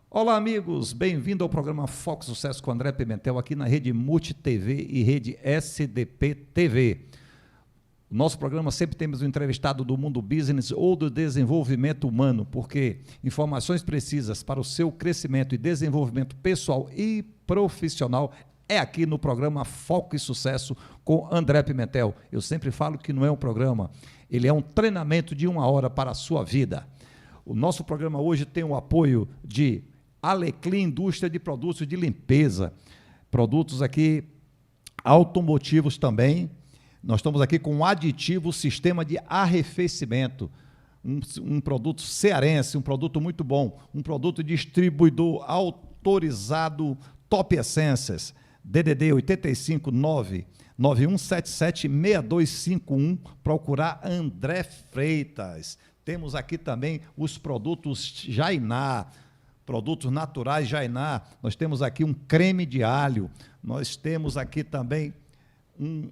Olá, amigos, bem-vindo ao programa Foco Sucesso com André Pimentel, aqui na Rede Multi TV e Rede SDP TV. No nosso programa sempre temos um entrevistado do mundo business ou do desenvolvimento humano, porque informações precisas para o seu crescimento e desenvolvimento pessoal e profissional é aqui no programa Foco e Sucesso com André Pimentel. Eu sempre falo que não é um programa, ele é um treinamento de 1 hora para a sua vida. O nosso programa hoje tem o apoio de Alecrim, indústria de produtos de limpeza, produtos aqui automotivos também. Nós estamos aqui com um aditivo sistema de arrefecimento, um produto cearense, um produto muito bom, um produto distribuidor autorizado Top Essências, DDD 859-9177-6251, procurar André Freitas. Temos aqui também os produtos Jainá, produtos naturais Jainá. Nós temos aqui um creme de alho, nós temos aqui também um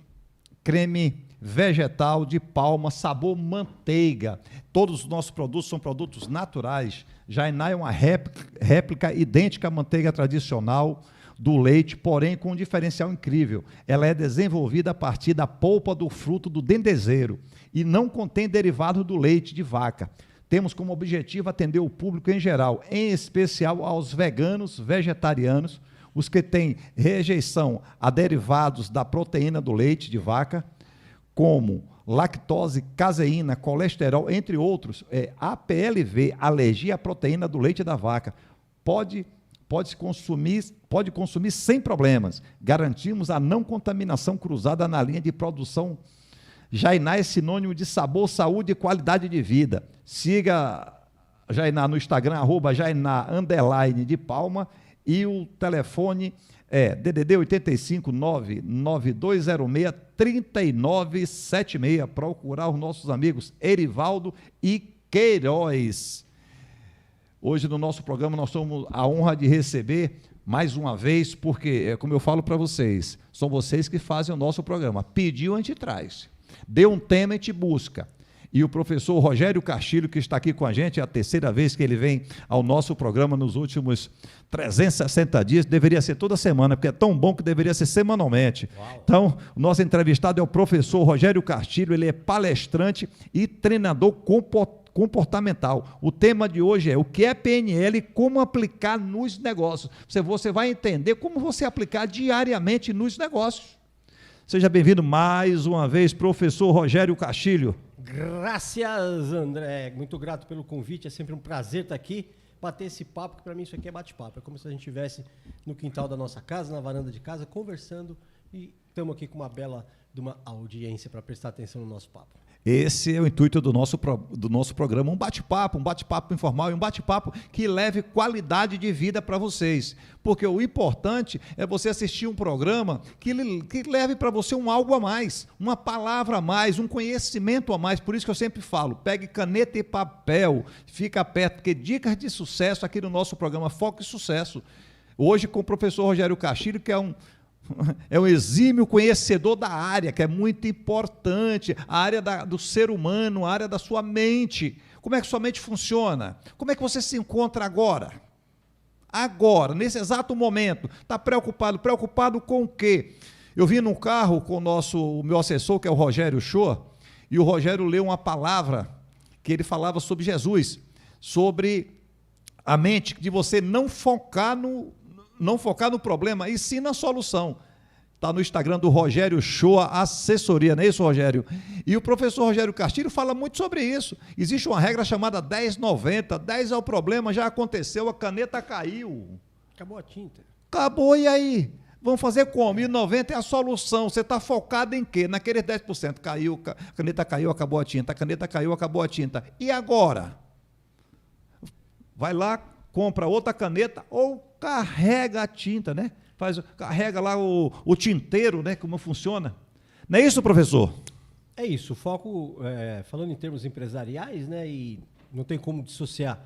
creme vegetal de palma, sabor manteiga. Todos os nossos produtos são produtos naturais. Jainá é uma réplica idêntica à manteiga tradicional do leite, porém com um diferencial incrível. Ela é desenvolvida a partir da polpa do fruto do dendezeiro e não contém derivado do leite de vaca. Temos como objetivo atender o público em geral, em especial aos veganos, vegetarianos, os que têm rejeição a derivados da proteína do leite de vaca, como lactose, caseína, colesterol, entre outros, APLV, alergia à proteína do leite da vaca. Pode consumir sem problemas. Garantimos a não contaminação cruzada na linha de produção. Jainá é sinônimo de sabor, saúde e qualidade de vida. Siga Jainá no Instagram, @Jainá_de Palma, e o telefone é DDD 859-9206-3976. Procurar os nossos amigos Erivaldo e Queiroz. Hoje no nosso programa nós temos a honra de receber mais uma vez, porque, como eu falo para vocês, são vocês que fazem o nosso programa. Pediu, a gente traz. Deu um tema, a gente busca. E o professor Rogério Castilho, que está aqui com a gente, é a terceira vez que ele vem ao nosso programa nos últimos 360 dias, deveria ser toda semana, porque é tão bom que deveria ser semanalmente. Uau. Então, o nosso entrevistado é o professor Rogério Castilho, ele é palestrante e treinador comportamental. O tema de hoje é o que é PNL e como aplicar nos negócios. Você vai entender como você aplicar diariamente nos negócios. Seja bem-vindo mais uma vez, professor Rogério Castilho. Graças, André. Muito grato pelo convite. É sempre um prazer estar aqui, bater esse papo, que para mim isso aqui é bate-papo. É como se a gente estivesse no quintal da nossa casa, na varanda de casa, conversando, e estamos aqui com uma bela de uma audiência para prestar atenção no nosso papo. Esse é o intuito do nosso programa, um bate-papo informal e um bate-papo que leve qualidade de vida para vocês. Porque o importante é você assistir um programa que leve para você um algo a mais, uma palavra a mais, um conhecimento a mais. Por isso que eu sempre falo, pegue caneta e papel, fica perto, porque dicas de sucesso aqui no nosso programa Foco e Sucesso. Hoje com o professor Rogério Castilho, que é um exímio conhecedor da área, que é muito importante, a área do ser humano, a área da sua mente. Como é que sua mente funciona? Como é que você se encontra agora? Agora, nesse exato momento. Está preocupado? Preocupado com o quê? Eu vim num carro com o meu assessor, que é o Rogério Shoa, e o Rogério leu uma palavra que ele falava sobre Jesus, sobre a mente, de você não focar no problema, e sim na solução. Está no Instagram do Rogério Shoa Assessoria, não é isso, Rogério? E o professor Rogério Castilho fala muito sobre isso. Existe uma regra chamada 10-90, 10 é o problema, já aconteceu, a caneta caiu. Acabou a tinta. Acabou, e aí? Vamos fazer como? E 90 é a solução. Você está focado em quê? Naqueles 10%. Caiu, a caneta caiu, acabou a tinta. A caneta caiu, acabou a tinta. E agora? Vai lá, compra outra caneta ou carrega a tinta, né? Carrega lá o tinteiro, né? Como funciona. Não é isso, professor? É isso. O foco, falando em termos empresariais, né? E não tem como dissociar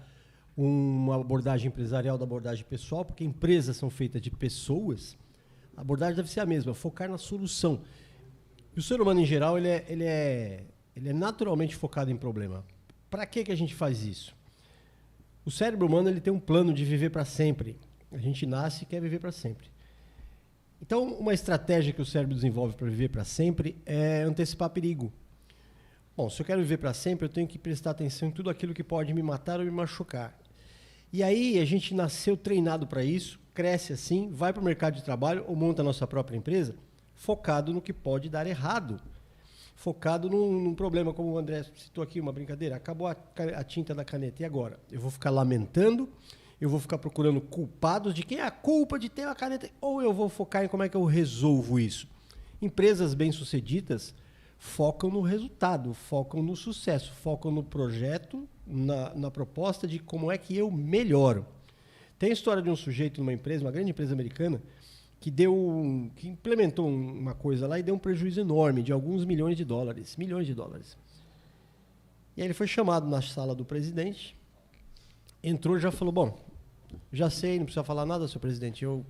uma abordagem empresarial da abordagem pessoal, porque empresas são feitas de pessoas. A abordagem deve ser a mesma, focar na solução. E o ser humano, em geral, ele é naturalmente focado em problema. Para que a gente faz isso? O cérebro humano ele tem um plano de viver para sempre. A gente nasce e quer viver para sempre. Então, uma estratégia que o cérebro desenvolve para viver para sempre é antecipar perigo. Bom, se eu quero viver para sempre, eu tenho que prestar atenção em tudo aquilo que pode me matar ou me machucar. E aí, a gente nasceu treinado para isso, cresce assim, vai para o mercado de trabalho ou monta a nossa própria empresa, focado no que pode dar errado. Focado num problema, como o André citou aqui, uma brincadeira. Acabou a tinta da caneta, e agora? Eu vou ficar lamentando, eu vou ficar procurando culpados de quem é a culpa de ter uma caneta, ou eu vou focar em como é que eu resolvo isso. Empresas bem-sucedidas focam no resultado, focam no sucesso, focam no projeto, na proposta de como é que eu melhoro. Tem a história de um sujeito numa empresa, uma grande empresa americana, que implementou uma coisa lá e deu um prejuízo enorme de alguns milhões de dólares. E aí ele foi chamado na sala do presidente, entrou e já falou, bom, já sei, não precisa falar nada, senhor presidente, eu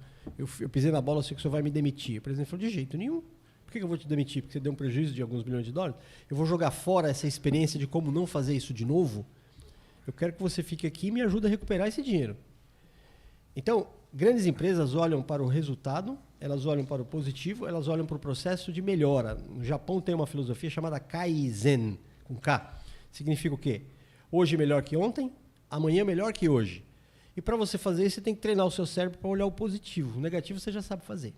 pisei na bola, eu sei que o senhor vai me demitir. O presidente falou, de jeito nenhum. Por que eu vou te demitir? Porque você deu um prejuízo de alguns milhões de dólares? Eu vou jogar fora essa experiência de como não fazer isso de novo? Eu quero que você fique aqui e me ajude a recuperar esse dinheiro. Então, grandes empresas olham para o resultado, elas olham para o positivo, elas olham para o processo de melhora. No Japão tem uma filosofia chamada Kaizen, com K. Significa o quê? Hoje melhor que ontem, amanhã melhor que hoje. E para você fazer isso, você tem que treinar o seu cérebro para olhar o positivo. O negativo você já sabe fazer.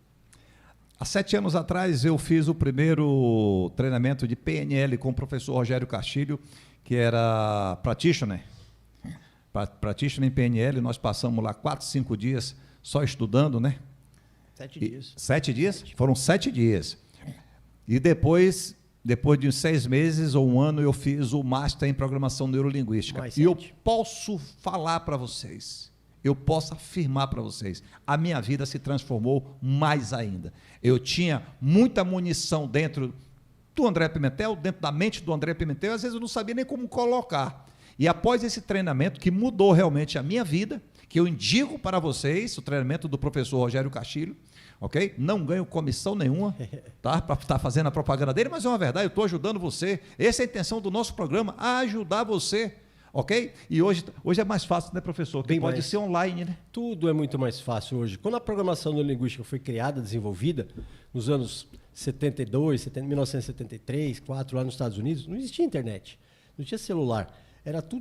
Há 7 anos atrás, eu fiz o primeiro treinamento de PNL com o professor Rogério Castilho, que era practitioner. Practitioner em PNL, nós passamos lá 4, 5 dias só estudando, né? 7 dias. 7 dias? Foram 7 dias. E depois de 6 meses ou um ano, eu fiz o Master em Programação Neurolinguística. E eu posso falar para vocês, eu posso afirmar para vocês, a minha vida se transformou mais ainda. Eu tinha muita munição dentro do André Pimentel, dentro da mente do André Pimentel, às vezes eu não sabia nem como colocar. E após esse treinamento, que mudou realmente a minha vida, que eu indico para vocês, o treinamento do professor Rogério Castilho, ok? Não ganho comissão nenhuma, tá? Para estar fazendo a propaganda dele, mas é uma verdade, eu estou ajudando você. Essa é a intenção do nosso programa, ajudar você, ok? E hoje é mais fácil, né, professor? Que pode ser online, né? Tudo é muito mais fácil hoje. Quando a programação neurolinguística foi criada, desenvolvida, nos anos 1973, 4, lá nos Estados Unidos, não existia internet, não tinha celular.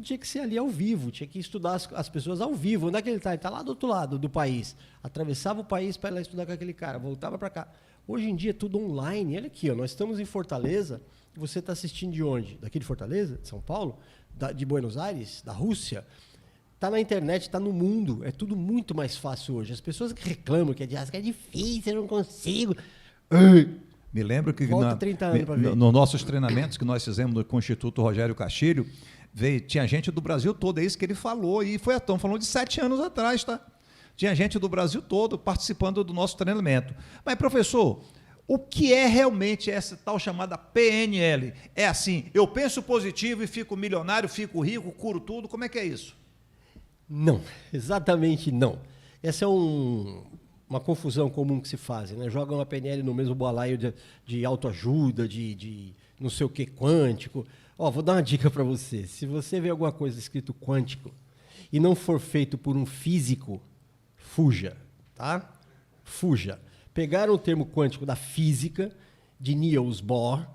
Tinha que ser ali ao vivo, tinha que estudar as pessoas ao vivo. Onde é que ele está? Ele está lá do outro lado do país. Atravessava o país para ir lá estudar com aquele cara, voltava para cá. Hoje em dia é tudo online. Olha aqui, ó, nós estamos em Fortaleza, você está assistindo de onde? Daqui de Fortaleza? De São Paulo? De Buenos Aires? Da Rússia? Está na internet, está no mundo. É tudo muito mais fácil hoje. As pessoas que reclamam que é difícil, eu não consigo. Me lembro que Volta 30 anos para ver. Nos nossos treinamentos que nós fizemos com o Instituto Rogério Castilho, tinha gente do Brasil todo, é isso que ele falou, e estamos falando de 7 anos atrás, tá? Tinha gente do Brasil todo participando do nosso treinamento. Mas, professor, o que é realmente essa tal chamada PNL? É assim, eu penso positivo e fico milionário, fico rico, curo tudo, como é que é isso? Não, exatamente não. Essa é uma confusão comum que se faz, né? Jogam a PNL no mesmo balaio de autoajuda, de não sei o que quântico. Vou dar uma dica para você. Se você vê alguma coisa escrito quântico e não for feito por um físico, fuja, tá? Fuja. Pegaram o termo quântico da física, de Niels Bohr,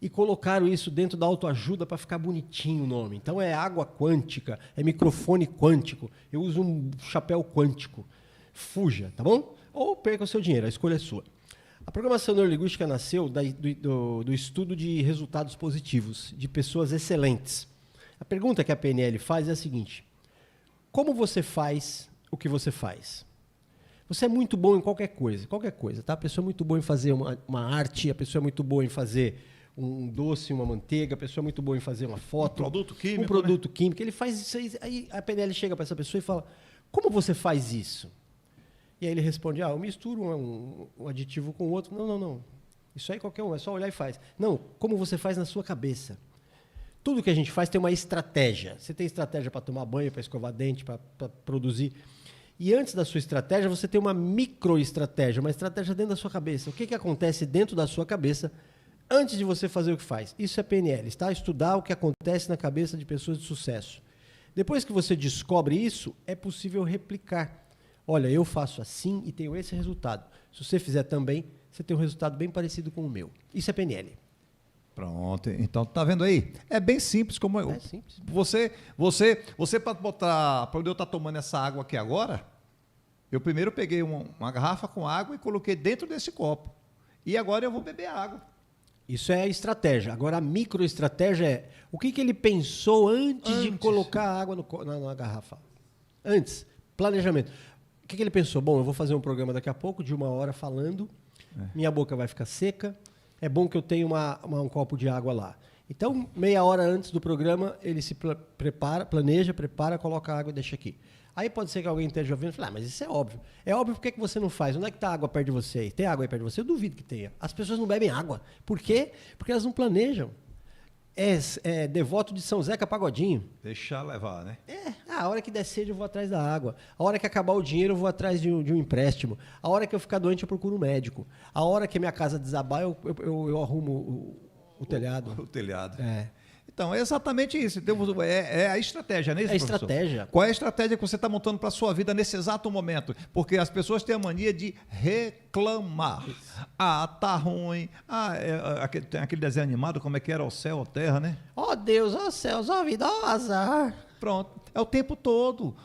e colocaram isso dentro da autoajuda para ficar bonitinho o nome. Então é água quântica, é microfone quântico, eu uso um chapéu quântico. Fuja, tá bom? Ou perca o seu dinheiro, a escolha é sua. A programação neurolinguística nasceu do estudo de resultados positivos, de pessoas excelentes. A pergunta que a PNL faz é a seguinte: como você faz o que você faz? Você é muito bom em qualquer coisa, tá? A pessoa é muito boa em fazer uma arte, a pessoa é muito boa em fazer um doce, uma manteiga, a pessoa é muito boa em fazer uma foto. Um produto químico. Um produto químico. Ele faz isso aí a PNL chega para essa pessoa e fala: como você faz isso? E aí ele responde: eu misturo um aditivo com o outro. Não. Isso aí qualquer um, é só olhar e faz. Não, como você faz na sua cabeça. Tudo que a gente faz tem uma estratégia. Você tem estratégia para tomar banho, para escovar dente, para produzir. E antes da sua estratégia, você tem uma microestratégia, uma estratégia dentro da sua cabeça. O que acontece dentro da sua cabeça antes de você fazer o que faz? Isso é PNL, tá? Estudar o que acontece na cabeça de pessoas de sucesso. Depois que você descobre isso, é possível replicar. Olha, eu faço assim e tenho esse resultado. Se você fizer também, você tem um resultado bem parecido com o meu. Isso é PNL. Pronto, então tá vendo aí? É bem simples como É simples. Você para botar, para eu estar tomando essa água aqui agora, eu primeiro peguei uma garrafa com água e coloquei dentro desse copo. E agora eu vou beber água. Isso é a estratégia. Agora a microestratégia é o que ele pensou antes de colocar a água na garrafa. Antes, planejamento. O que ele pensou? Bom, eu vou fazer um programa daqui a pouco de 1 hora falando, minha boca vai ficar seca, é bom que eu tenha um copo de água lá. Então, meia hora antes do programa, ele se planeja, prepara, coloca a água e deixa aqui. Aí pode ser que alguém esteja ouvindo e fale, mas isso é óbvio. É óbvio, por que você não faz? Onde é que está a água perto de você? Tem água aí perto de você? Eu duvido que tenha. As pessoas não bebem água. Por quê? Porque elas não planejam. É devoto de São Zeca Pagodinho. Deixar levar, né? A hora que der sede eu vou atrás da água. A hora que acabar o dinheiro eu vou atrás de um empréstimo. A hora que eu ficar doente eu procuro um médico. A hora que a minha casa desabar eu arrumo o telhado. O telhado. É. Então, é exatamente isso. É a estratégia, não é isso, professor? Estratégia. Qual é a estratégia que você está montando para a sua vida nesse exato momento? Porque as pessoas têm a mania de reclamar. Tá ruim. Tem aquele desenho animado, como é que era? O céu, a terra, né? Ó Deus, ó céus, ó vida, ó azar. Pronto. É o tempo todo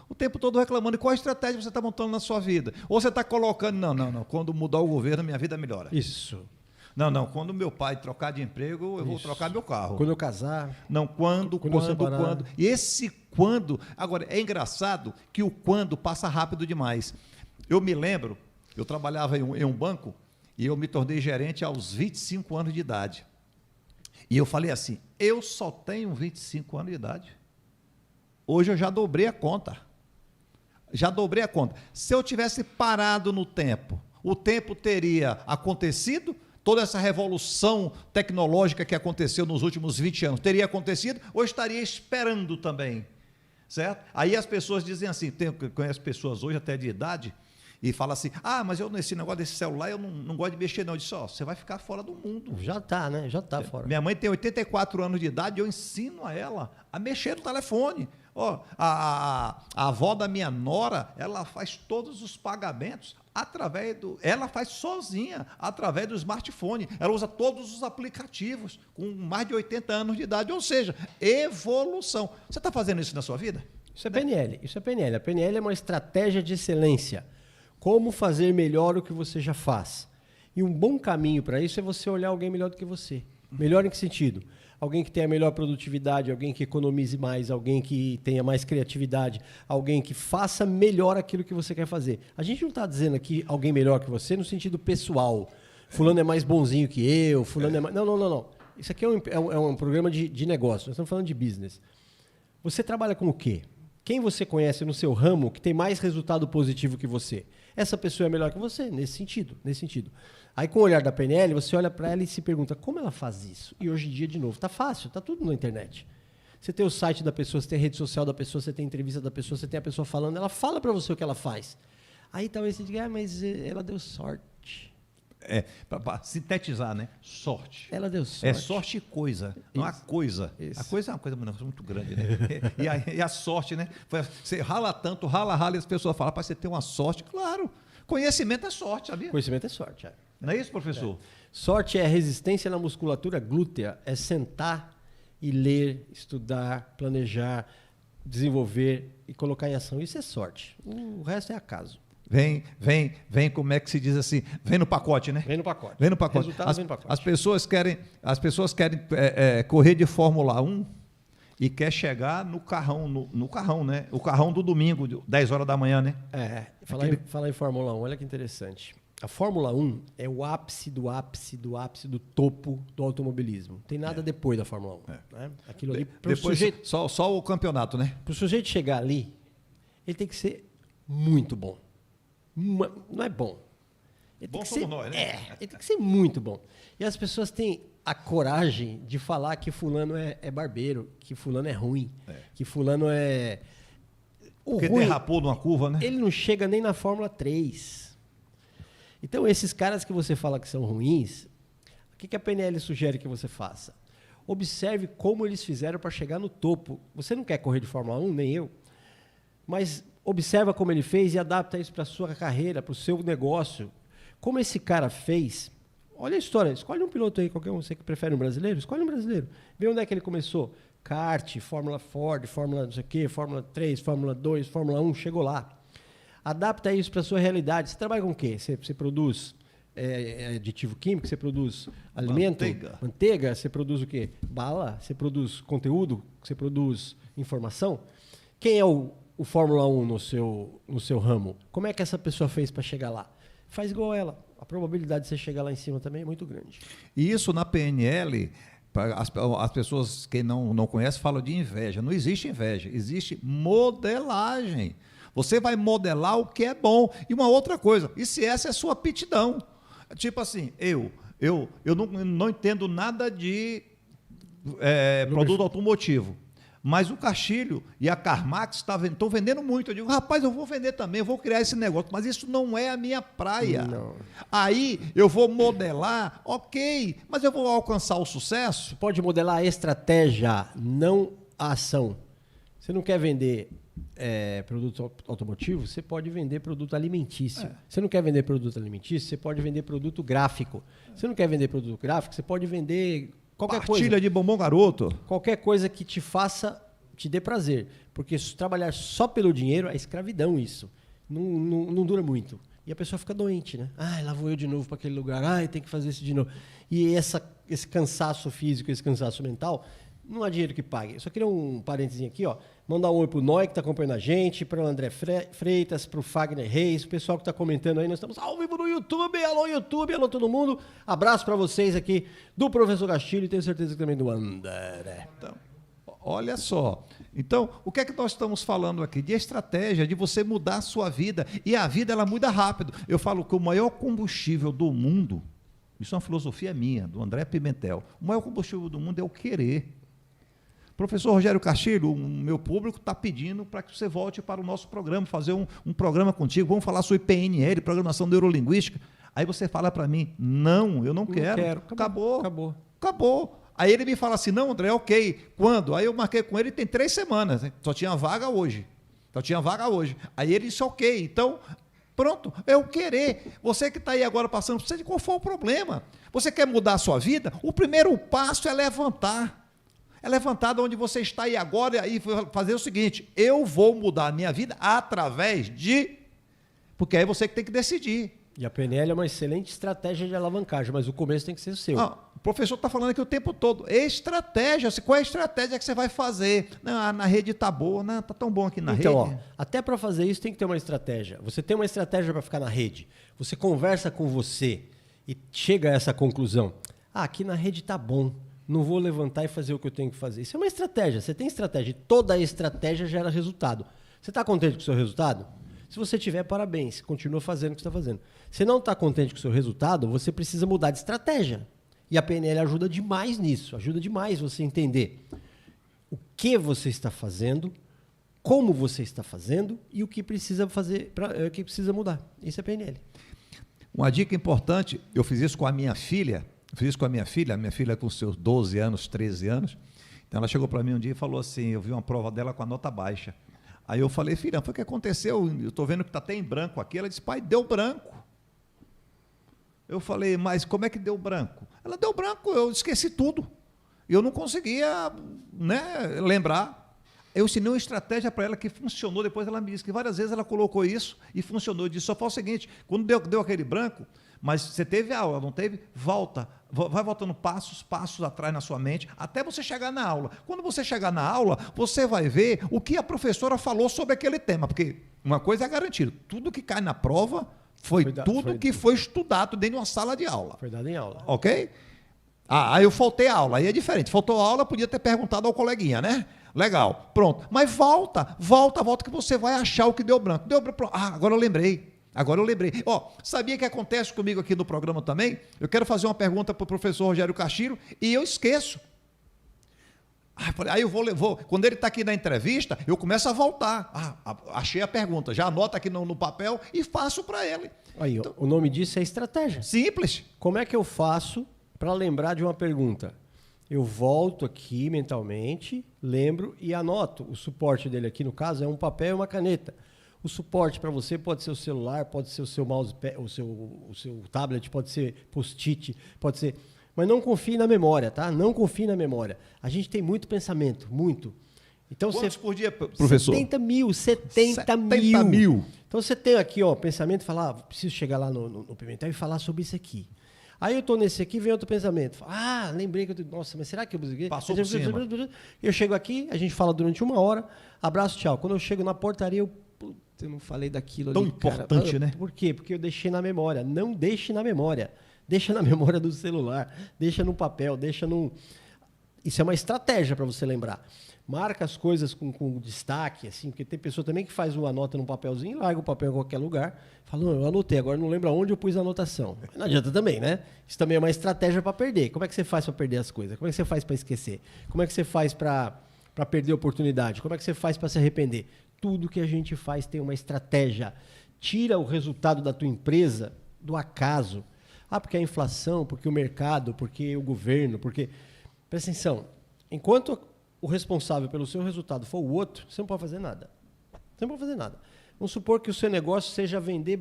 reclamando. E qual a estratégia você está montando na sua vida? Ou você está colocando, não, quando mudar o governo, minha vida melhora. Isso. Não, quando meu pai trocar de emprego, eu vou trocar meu carro. Quando eu casar. Não, quando. E esse quando. Agora, é engraçado que o quando passa rápido demais. Eu me lembro, eu trabalhava em um banco e eu me tornei gerente aos 25 anos de idade. E eu falei assim, eu só tenho 25 anos de idade. Hoje eu já dobrei a conta. Se eu tivesse parado no tempo, o tempo teria acontecido? Toda essa revolução tecnológica que aconteceu nos últimos 20 anos teria acontecido ou estaria esperando também, certo? Aí as pessoas dizem assim, conheço pessoas hoje até de idade e falam assim, mas eu nesse negócio desse celular eu não gosto de mexer não. Eu disse, você vai ficar fora do mundo. Já está, né? Já está fora. Minha mãe tem 84 anos de idade e eu ensino a ela a mexer no telefone. A avó da minha nora, ela faz todos os pagamentos ela faz sozinha, através do smartphone. Ela usa todos os aplicativos, com mais de 80 anos de idade. Ou seja, evolução. Você está fazendo isso na sua vida? Isso é PNL. A PNL é uma estratégia de excelência. Como fazer melhor o que você já faz. E um bom caminho para isso é você olhar alguém melhor do que você. Melhor em que sentido? Alguém que tenha melhor produtividade, alguém que economize mais, alguém que tenha mais criatividade, alguém que faça melhor aquilo que você quer fazer. A gente não está dizendo aqui alguém melhor que você no sentido pessoal. Fulano é mais bonzinho que eu, fulano é mais... Não. Isso aqui é um programa de negócio, nós estamos falando de business. Você trabalha com o quê? Quem você conhece no seu ramo que tem mais resultado positivo que você? Essa pessoa é melhor que você, nesse sentido. Aí, com o olhar da PNL, você olha para ela e se pergunta, como ela faz isso? E hoje em dia, de novo, está fácil, está tudo na internet. Você tem o site da pessoa, você tem a rede social da pessoa, você tem a entrevista da pessoa, você tem a pessoa falando, ela fala para você o que ela faz. Aí talvez você diga, mas ela deu sorte. Para sintetizar, né? Sorte. Ela deu sorte. É sorte e coisa, não há coisa. Isso. A coisa é uma coisa muito grande, né? e a sorte, né? Você rala tanto, rala, e as pessoas falam, para você ter uma sorte. Claro, conhecimento é sorte, sabia? Conhecimento é sorte, Não é isso, professor? Sorte é resistência na musculatura glútea, é sentar e ler, estudar, planejar, desenvolver e colocar em ação. Isso é sorte. O resto é acaso. Vem, como é que se diz assim? Vem no pacote, né? Vem no pacote. Resultado vem no pacote. As pessoas querem correr de Fórmula 1 e quer chegar no carrão, né? O carrão do domingo, 10 horas da manhã, né? Falar em Fórmula 1, olha que interessante. A Fórmula 1 é o ápice do topo do automobilismo. Não tem nada depois da Fórmula 1. Né? Aquilo ali, só o campeonato, né? Para o sujeito chegar ali, ele tem que ser muito bom. Não é bom. Ele bom tem que somos ser, nós, né? ele tem que ser muito bom. E as pessoas têm a coragem de falar que fulano é barbeiro, que fulano é ruim, que fulano é... Porque derrapou numa curva, né? Ele não chega nem na Fórmula 3. Então, esses caras que você fala que são ruins, o que a PNL sugere que você faça? Observe como eles fizeram para chegar no topo. Você não quer correr de Fórmula 1, nem eu, mas observa como ele fez e adapta isso para a sua carreira, para o seu negócio. Como esse cara fez. Olha a história. Escolhe um piloto aí, qualquer um. Você que prefere um brasileiro? Escolhe um brasileiro. Vê onde é que ele começou. Kart, Fórmula Ford, Fórmula não sei o quê, Fórmula 3, Fórmula 2, Fórmula 1, chegou lá. Adapta isso para a sua realidade. Você trabalha com o quê? Você produz aditivo químico, você produz alimento, manteiga, você produz o quê? Bala, você produz conteúdo, você produz informação. Quem é o Fórmula 1 no seu ramo? Como é que essa pessoa fez para chegar lá? Faz igual ela. A probabilidade de você chegar lá em cima também é muito grande. E isso na PNL, as pessoas que não conhecem falam de inveja. Não existe inveja, existe modelagem. Você vai modelar o que é bom. E uma outra coisa, e se essa é a sua aptidão? Tipo assim, eu não entendo nada de produto automotivo. Mas o Castilho e a Carmax estão vendendo muito. Eu digo, rapaz, eu vou vender também, eu vou criar esse negócio, mas isso não é a minha praia. Não. Aí eu vou modelar, ok, mas eu vou alcançar o sucesso? Você pode modelar a estratégia, não a ação. Você não quer vender produto automotivo, você pode vender produto alimentício. Você não quer vender produto alimentício, você pode vender produto gráfico. Você não quer vender produto gráfico, você pode vender... qualquer Partilha coisa, de bombom garoto. qualquer coisa que te dê prazer. Porque trabalhar só pelo dinheiro é escravidão isso. Não dura muito. E a pessoa fica doente, né? Lá vou eu de novo para aquele lugar. Tem que fazer isso de novo. E esse cansaço físico, esse cansaço mental, não há dinheiro que pague. Eu só queria um parênteses aqui, ó. Mandar um oi pro Noy, que está acompanhando a gente, para o André Freitas, para o Fagner Reis, o pessoal que está comentando aí. Nós estamos ao vivo no YouTube. Alô, YouTube, alô, todo mundo. Abraço para vocês aqui do Professor Castilho e tenho certeza que também do André. Então, olha só. Então, o que é que nós estamos falando aqui? De estratégia, de você mudar a sua vida. E a vida, ela muda rápido. Eu falo que o maior combustível do mundo, isso é uma filosofia minha, do André Pimentel, o maior combustível do mundo é o querer. Professor Rogério Castilho, o meu público está pedindo para que você volte para o nosso programa, fazer um programa contigo, vamos falar sobre PNL, Programação Neurolinguística. Aí você fala para mim, não, eu não quero. Acabou. Aí ele me fala assim, não, André, ok. Quando? Aí eu marquei com ele, tem 3 semanas, hein? Só tinha vaga hoje. Aí ele disse, ok, então, pronto, é o querer. Você que está aí agora passando, você de qual foi o problema? Você quer mudar a sua vida? O primeiro passo é levantar. É levantar de onde você está aí agora e fazer o seguinte, eu vou mudar a minha vida através de... Porque aí você que tem que decidir. E a PNL é uma excelente estratégia de alavancagem, mas o começo tem que ser o seu. O professor está falando aqui o tempo todo. Estratégia. Qual é a estratégia que você vai fazer? Não, na rede está boa, não, está tão bom aqui na rede. Então, até para fazer isso tem que ter uma estratégia. Você tem uma estratégia para ficar na rede. Você conversa com você e chega a essa conclusão. Aqui na rede está bom. Não vou levantar e fazer o que eu tenho que fazer. Isso é uma estratégia. Você tem estratégia. E toda estratégia gera resultado. Você está contente com o seu resultado? Se você tiver, parabéns. Continua fazendo o que você está fazendo. Se não está contente com o seu resultado, você precisa mudar de estratégia. E a PNL ajuda demais nisso. Ajuda demais você entender o que você está fazendo, como você está fazendo e o que precisa fazer, o que precisa mudar. Isso é PNL. Uma dica importante, eu fiz isso com a minha filha. A minha filha com seus 12 anos, 13 anos. Então ela chegou para mim um dia e falou assim, eu vi uma prova dela com a nota baixa. Aí eu falei, filha, foi o que aconteceu? Eu estou vendo que está até em branco aqui. Ela disse, pai, deu branco. Eu falei, mas como é que deu branco? Ela deu branco, eu esqueci tudo. Eu não conseguia, lembrar. Eu ensinei uma estratégia para ela que funcionou, depois ela me disse que várias vezes ela colocou isso e funcionou. Eu disse, só faz o seguinte, quando deu aquele branco, mas você teve aula, não teve? Volta, vai voltando passos atrás na sua mente, até você chegar na aula. Quando você chegar na aula, você vai ver o que a professora falou sobre aquele tema, porque uma coisa é garantida, tudo que cai na prova foi estudado dentro de uma sala de aula. Foi dado em aula. Ok? Aí eu faltei a aula, aí é diferente. Faltou a aula, podia ter perguntado ao coleguinha, né? Legal, pronto. Mas volta que você vai achar o que deu branco. Deu branco, agora eu lembrei. Sabia que acontece comigo aqui no programa também? Eu quero fazer uma pergunta para o professor Rogério Castilho e eu esqueço. Aí eu vou quando ele está aqui na entrevista, eu começo a voltar. Achei a pergunta, já anota aqui no papel e faço para ele. Aí, então, o nome disso é estratégia. Simples. Como é que eu faço para lembrar de uma pergunta? Eu volto aqui mentalmente, lembro e anoto. O suporte dele aqui, no caso, é um papel e uma caneta. O suporte para você pode ser o celular, pode ser o seu mouse, o seu tablet, pode ser post-it, pode ser... Mas não confie na memória, tá? Não confie na memória. A gente tem muito pensamento, muito. Então, quantos por dia, professor? 70 mil. Então você tem aqui, ó, pensamento e fala, preciso chegar lá no Pimentel e falar sobre isso aqui. Aí eu tô nesse aqui, vem outro pensamento. Lembrei que nossa, mas será que eu... Passou por cima. Eu chego aqui, a gente fala durante 1 hora, abraço, tchau. Quando eu chego na portaria, eu não falei daquilo tão ali, importante, cara. Né? Por quê? Porque eu deixei na memória. Não deixe na memória. Deixa na memória do celular, deixa no papel, deixa no... Isso é uma estratégia para você lembrar. Marca as coisas com destaque, assim, porque tem pessoa também que faz uma nota num papelzinho, larga o papel em qualquer lugar, fala, não, eu anotei, agora não lembro aonde eu pus a anotação. Não adianta também, né? Isso também é uma estratégia para perder. Como é que você faz para perder as coisas? Como é que você faz para esquecer? Como é que você faz para perder a oportunidade? Como é que você faz para se arrepender? Tudo que a gente faz tem uma estratégia. Tira o resultado da tua empresa do acaso. Porque a inflação, porque o mercado, porque o governo, porque... Presta atenção, enquanto o responsável pelo seu resultado for o outro, você não pode fazer nada. Você não pode fazer nada. Vamos supor que o seu negócio seja vender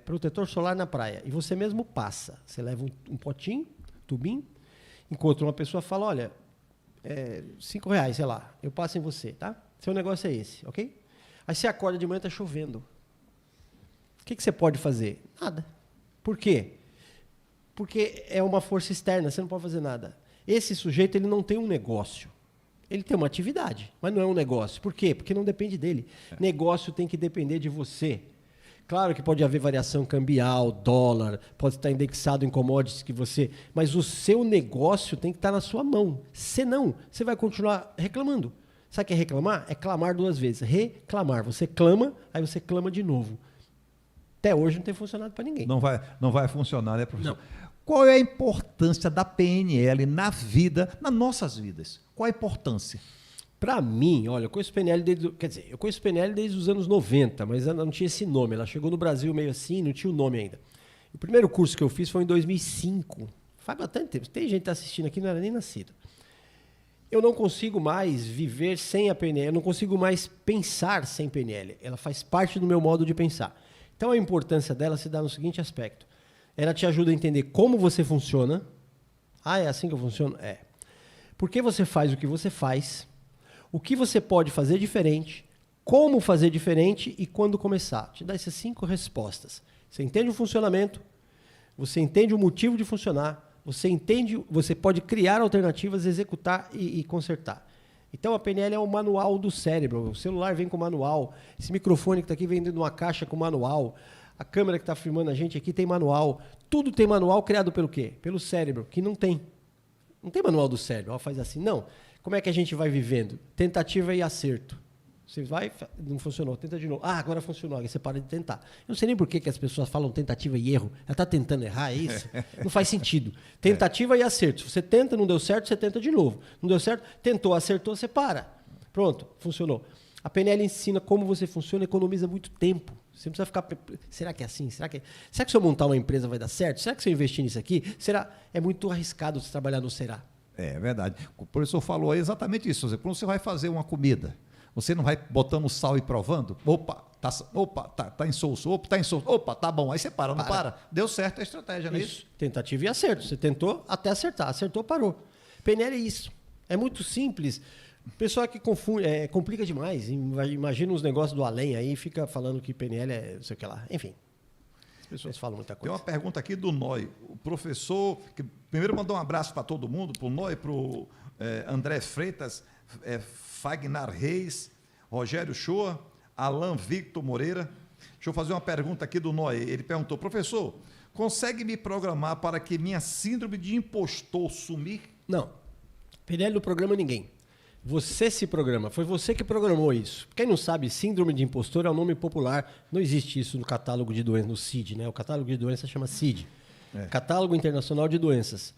protetor solar na praia. E você mesmo passa. Você leva um potinho, tubinho, encontra uma pessoa e fala, olha, R$5, sei lá, eu passo em você, tá? Seu negócio é esse, ok? Aí você acorda de manhã e está chovendo. O que você pode fazer? Nada. Por quê? Porque é uma força externa, você não pode fazer nada. Esse sujeito, ele não tem um negócio. Ele tem uma atividade, mas não é um negócio. Por quê? Porque não depende dele. Negócio tem que depender de você. Claro que pode haver variação cambial, dólar, pode estar indexado em commodities que você... Mas o seu negócio tem que estar na sua mão. Senão, você vai continuar reclamando. Sabe o que é reclamar? É clamar 2 vezes. Reclamar. Você clama, aí você clama de novo. Até hoje não tem funcionado para ninguém. Não vai funcionar, né, professor? Não. Qual é a importância da PNL na vida, nas nossas vidas? Qual a importância? Para mim, olha, eu conheço PNL eu conheço PNL desde os anos 90, mas ela não tinha esse nome. Ela chegou no Brasil meio assim, não tinha o nome ainda. O primeiro curso que eu fiz foi em 2005. Faz bastante tempo. Tem gente que está assistindo aqui, não era nem nascido. Eu não consigo mais viver sem a PNL, eu não consigo mais pensar sem PNL. Ela faz parte do meu modo de pensar. Então, a importância dela se dá no seguinte aspecto. Ela te ajuda a entender como você funciona. É assim que eu funciono? É. Por que você faz o que você faz? O que você pode fazer diferente? Como fazer diferente e quando começar? Te dá essas 5 respostas. Você entende o funcionamento, você entende o motivo de funcionar, você pode criar alternativas, executar e consertar. Então, a PNL é o manual do cérebro. O celular vem com manual. Esse microfone que está aqui vem dentro de uma caixa com manual. A câmera que está filmando a gente aqui tem manual. Tudo tem manual criado pelo quê? Pelo cérebro, que não tem. Não tem manual do cérebro. Ela faz assim, não. Como é que a gente vai vivendo? Tentativa e acerto. Você vai, não funcionou, tenta de novo. Agora funcionou, aí você para de tentar. Eu não sei nem por que as pessoas falam tentativa e erro. Ela está tentando errar, é isso? Não faz sentido. Tentativa e acerto. Se você tenta, não deu certo, você tenta de novo. Não deu certo, tentou, acertou, você para. Pronto, funcionou. A PNL ensina como você funciona, economiza muito tempo. Você não precisa ficar... Será que é assim? Será que se eu montar uma empresa vai dar certo? Será que se eu investir nisso aqui? É muito arriscado você trabalhar no será. É verdade. O professor falou aí exatamente isso. Quando você vai fazer uma comida, você não vai botando sal e provando? Tá insosso. Tá insosso. Tá bom. Aí você para, não para. Deu certo a estratégia, não é isso? Tentativa e acerto. Você tentou até acertar. Acertou, parou. PNL é isso. É muito simples. O pessoal que confunde, complica demais. Imagina uns negócios do além aí, fica falando que PNL é não sei o que lá. Enfim. As pessoas falam muita coisa. Tem uma pergunta aqui do Noi. O professor, que primeiro mandou um abraço para todo mundo, para o Noi, para o André Freitas, Fagnar Reis, Rogério Shoa, Alan Victor Moreira. Deixa eu fazer uma pergunta aqui do Noi. Ele perguntou, professor, consegue me programar para que minha síndrome de impostor sumir? Não. PNL não programa ninguém. Você se programa. Foi você que programou isso. Quem não sabe, síndrome de impostor é um nome popular. Não existe isso no catálogo de doenças, no CID, né? O catálogo de doenças chama CID. Catálogo Internacional de Doenças.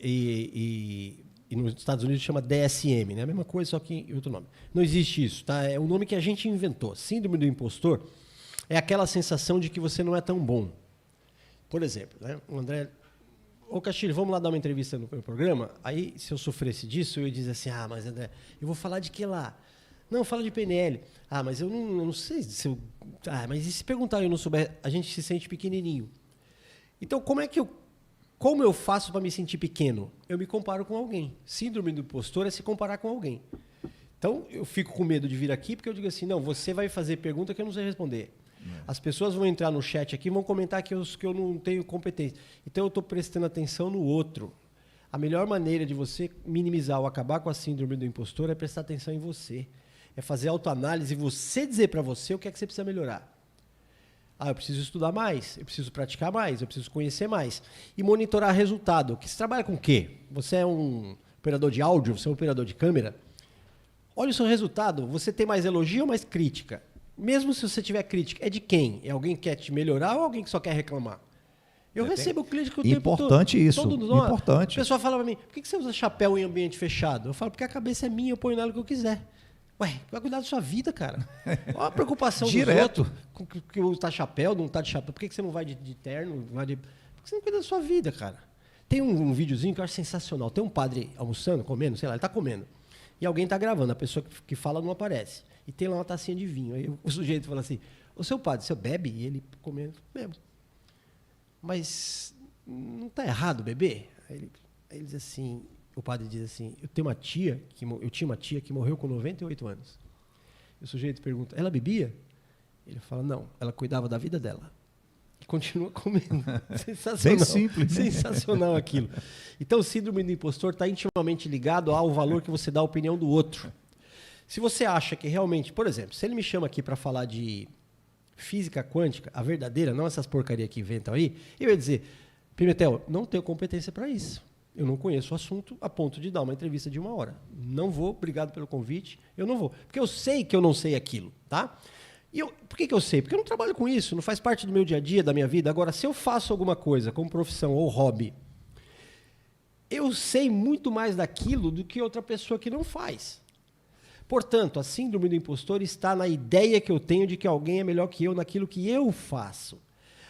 E nos Estados Unidos chama DSM, né? A mesma coisa, só que em outro nome. Não existe isso, tá? É um nome que a gente inventou. Síndrome do impostor é aquela sensação de que você não é tão bom. Por exemplo, né? ô Castilho, vamos lá dar uma entrevista no meu programa? Aí, se eu sofresse disso, eu ia dizer assim, mas André, eu vou falar de que lá? Não, fala de PNL. Mas eu não sei se eu... mas e se perguntar e eu não souber, a gente se sente pequenininho. Então, como eu faço para me sentir pequeno? Eu me comparo com alguém. Síndrome do impostor é se comparar com alguém. Então, eu fico com medo de vir aqui, porque eu digo assim, não, você vai fazer pergunta que eu não sei responder. As pessoas vão entrar no chat aqui e vão comentar que eu não tenho competência. Então, eu estou prestando atenção no outro. A melhor maneira de você minimizar ou acabar com a síndrome do impostor é prestar atenção em você. É fazer autoanálise e você dizer para você o que é que você precisa melhorar. Eu preciso estudar mais, eu preciso praticar mais, eu preciso conhecer mais. E monitorar resultado. Você trabalha com o quê? Você é um operador de áudio? Você é um operador de câmera? Olha o seu resultado. Você tem mais elogio ou mais crítica? Mesmo se você tiver crítica, é de quem? É alguém que quer te melhorar ou alguém que só quer reclamar? Eu recebo crítica o tempo todo. Importante isso, importante. O pessoal fala para mim, por que você usa chapéu em ambiente fechado? Eu falo, porque a cabeça é minha, eu ponho nela o que eu quiser. Vai cuidar da sua vida, cara. Olha a preocupação Direto. dos outros, que usa chapéu, não tá de chapéu. Por que você não vai de terno? Por que você não cuida da sua vida, cara? Tem um videozinho que eu acho sensacional. Tem um padre almoçando, comendo, sei lá, ele tá comendo. E alguém tá gravando, a pessoa que fala não aparece. E tem lá uma tacinha de vinho. Aí o sujeito fala assim, ô seu padre, você bebe? E ele comendo, bebo. Mas não tá errado beber? Aí ele diz assim, o padre diz assim, eu tinha uma tia que morreu com 98 anos. E o sujeito pergunta, ela bebia? Ele fala, não, ela cuidava da vida dela. E continua comendo. Sensacional. Bem simples. Sensacional aquilo. Então, o síndrome do impostor está intimamente ligado ao valor que você dá à opinião do outro. Se você acha que realmente, por exemplo, se ele me chama aqui para falar de física quântica, a verdadeira, não essas porcarias que inventam aí, eu ia dizer, Pimentel, não tenho competência para isso. Eu não conheço o assunto a ponto de dar uma entrevista de 1 hora. Não vou, obrigado pelo convite, eu não vou. Porque eu sei que eu não sei aquilo, tá? Por que eu sei? Porque eu não trabalho com isso, não faz parte do meu dia a dia, da minha vida. Agora, se eu faço alguma coisa como profissão ou hobby, eu sei muito mais daquilo do que outra pessoa que não faz. Portanto, a síndrome do impostor está na ideia que eu tenho de que alguém é melhor que eu naquilo que eu faço.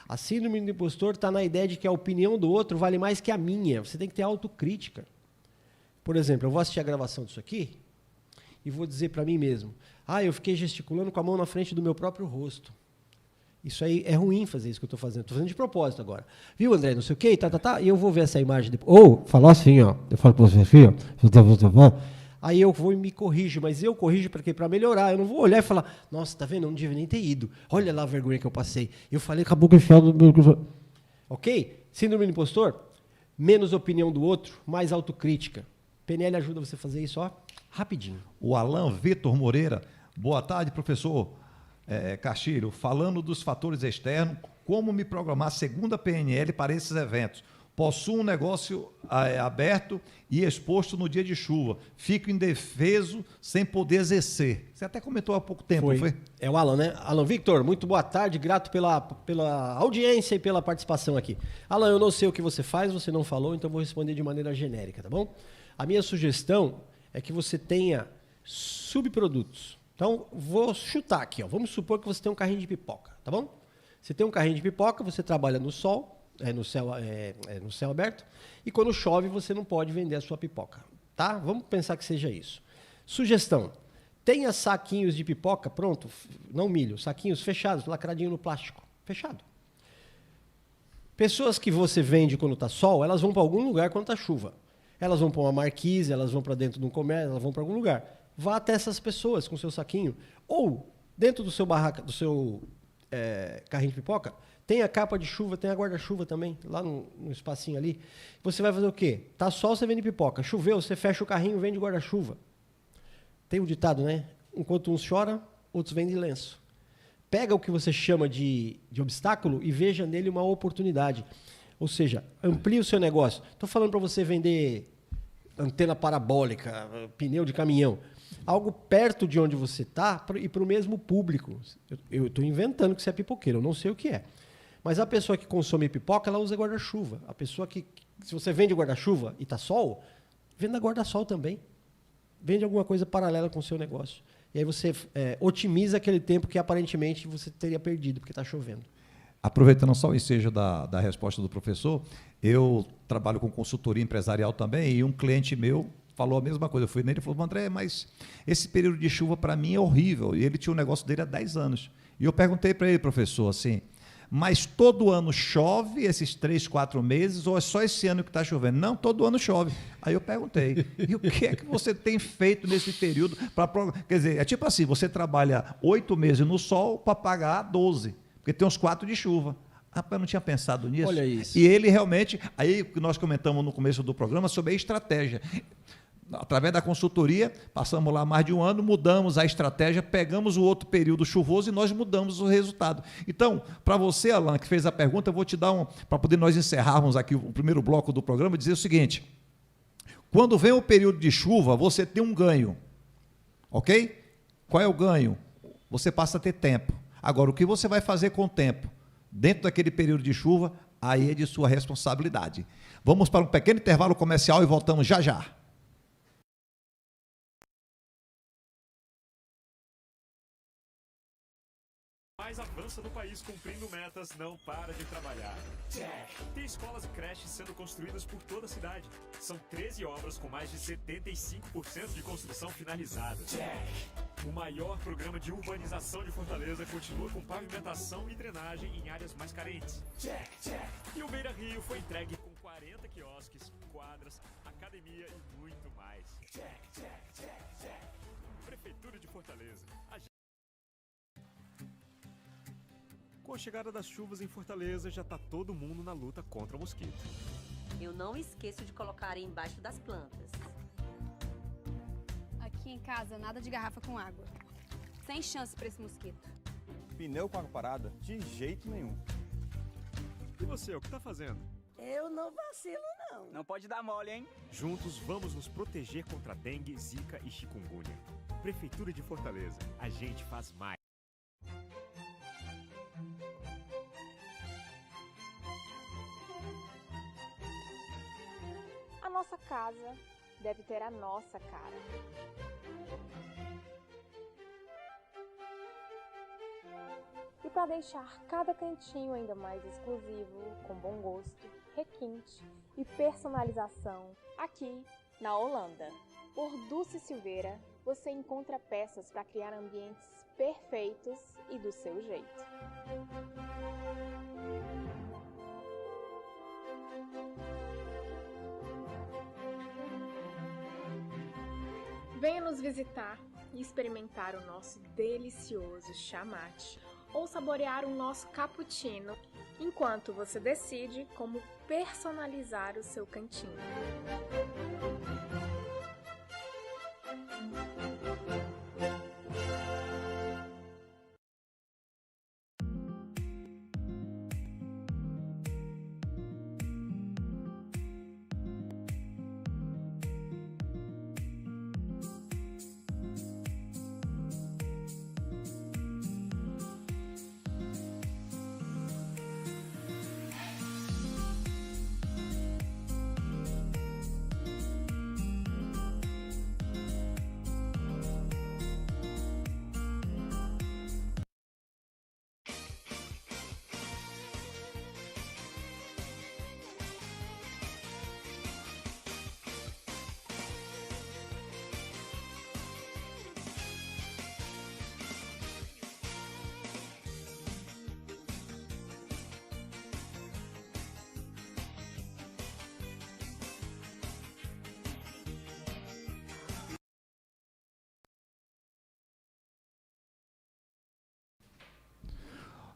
A síndrome do impostor está na ideia de que a opinião do outro vale mais que a minha. Você tem que ter autocrítica. Por exemplo, eu vou assistir a gravação disso aqui e vou dizer para mim mesmo, eu fiquei gesticulando com a mão na frente do meu próprio rosto. Isso aí é ruim fazer isso que eu estou fazendo. Estou fazendo de propósito agora. Viu, André? Não sei o quê, e eu vou ver essa imagem depois. Ou, falar assim, ó. Eu falo para você assim, ó. Aí eu vou e me corrijo, mas eu corrijo para quê? Para melhorar. Eu não vou olhar e falar, nossa, tá vendo? Eu não devia nem ter ido. Olha lá a vergonha que eu passei. Eu falei com a boca enfiada no meu... Ok? Síndrome do impostor? Menos opinião do outro, mais autocrítica. PNL ajuda você a fazer isso, ó, rapidinho. O Alan Vitor Moreira, boa tarde, professor Castilho. Falando dos fatores externos, como me programar segundo a PNL para esses eventos? Possuo um negócio aberto e exposto no dia de chuva. Fico indefeso sem poder exercer. Você até comentou há pouco tempo, não foi? É o Alan, né? Alan Victor, muito boa tarde. Grato pela audiência e pela participação aqui. Alan, eu não sei o que você faz, você não falou, então vou responder de maneira genérica, tá bom? A minha sugestão é que você tenha subprodutos. Então, vou chutar aqui, ó. Vamos supor que você tem um carrinho de pipoca, tá bom? Você tem um carrinho de pipoca, você trabalha no sol, no céu aberto, e quando chove você não pode vender a sua pipoca, tá? Vamos pensar que seja isso. Sugestão, tenha saquinhos de pipoca, pronto, não milho, saquinhos fechados, lacradinho no plástico, fechado. Pessoas que você vende quando está sol, elas vão para algum lugar quando está chuva. Elas vão para uma marquise, elas vão para dentro de um comércio, elas vão para algum lugar. Vá até essas pessoas com seu saquinho, ou dentro do seu carrinho de pipoca, tem a capa de chuva, tem a guarda-chuva também, lá no espacinho ali. Você vai fazer o quê? Tá sol, você vende pipoca. Choveu, você fecha o carrinho e vende guarda-chuva. Tem um ditado, né? Enquanto uns choram, outros vendem lenço. Pega o que você chama de obstáculo e veja nele uma oportunidade. Ou seja, amplie o seu negócio. Estou falando para você vender antena parabólica, pneu de caminhão. Algo perto de onde você está e para o mesmo público. Eu estou inventando que você é pipoqueiro, eu não sei o que é. Mas a pessoa que consome pipoca, ela usa guarda-chuva. A pessoa que, se você vende guarda-chuva e está sol, venda guarda-sol também. Vende alguma coisa paralela com o seu negócio. E aí você otimiza aquele tempo que aparentemente você teria perdido, porque está chovendo. Aproveitando só o ensejo da resposta do professor, eu trabalho com consultoria empresarial também e um cliente meu falou a mesma coisa. Eu fui nele e falou, André, mas esse período de chuva para mim é horrível. E ele tinha um negócio dele há 10 anos. E eu perguntei para ele, professor, assim, mas todo ano chove esses 3, 4 meses ou é só esse ano que está chovendo? Não, todo ano chove. Aí eu perguntei, e o que é que você tem feito nesse período? Quer dizer, é tipo assim, você trabalha 8 meses no sol para pagar 12, porque tem uns 4 de chuva. Rapaz, eu não tinha pensado nisso. Olha isso. E ele realmente, aí nós comentamos no começo do programa sobre a estratégia. Através da consultoria, passamos lá mais de um ano, mudamos a estratégia, pegamos o outro período chuvoso e nós mudamos o resultado. Então, para você, Alan, que fez a pergunta, eu vou te dar para poder nós encerrarmos aqui o primeiro bloco do programa, dizer o seguinte: quando vem o período de chuva, você tem um ganho, ok? Qual é o ganho? Você passa a ter tempo. Agora, o que você vai fazer com o tempo? Dentro daquele período de chuva, aí é de sua responsabilidade. Vamos para um pequeno intervalo comercial e voltamos já já. Mais avança no país cumprindo metas, não para de trabalhar. Tem escolas e creches sendo construídas por toda a cidade. São 13 obras com mais de 75% de construção finalizada. O maior programa de urbanização de Fortaleza continua com pavimentação e drenagem em áreas mais carentes. E o Beira Rio foi entregue com 40 quiosques, quadras, academia e muito mais. Prefeitura de Fortaleza. Com a chegada das chuvas em Fortaleza, já tá todo mundo na luta contra o mosquito. Eu não esqueço de colocar embaixo das plantas. Aqui em casa, nada de garrafa com água. Sem chance para esse mosquito. Pneu com água parada? De jeito nenhum. E você, o que tá fazendo? Eu não vacilo, não. Não pode dar mole, hein? Juntos vamos nos proteger contra dengue, zika e chikungunya. Prefeitura de Fortaleza, a gente faz mais. A nossa casa deve ter a nossa cara. E para deixar cada cantinho ainda mais exclusivo, com bom gosto, requinte e personalização, aqui na Holanda, por Dulce Silveira, você encontra peças para criar ambientes perfeitos e do seu jeito. Venha nos visitar e experimentar o nosso delicioso chá mate ou saborear o nosso cappuccino, enquanto você decide como personalizar o seu cantinho.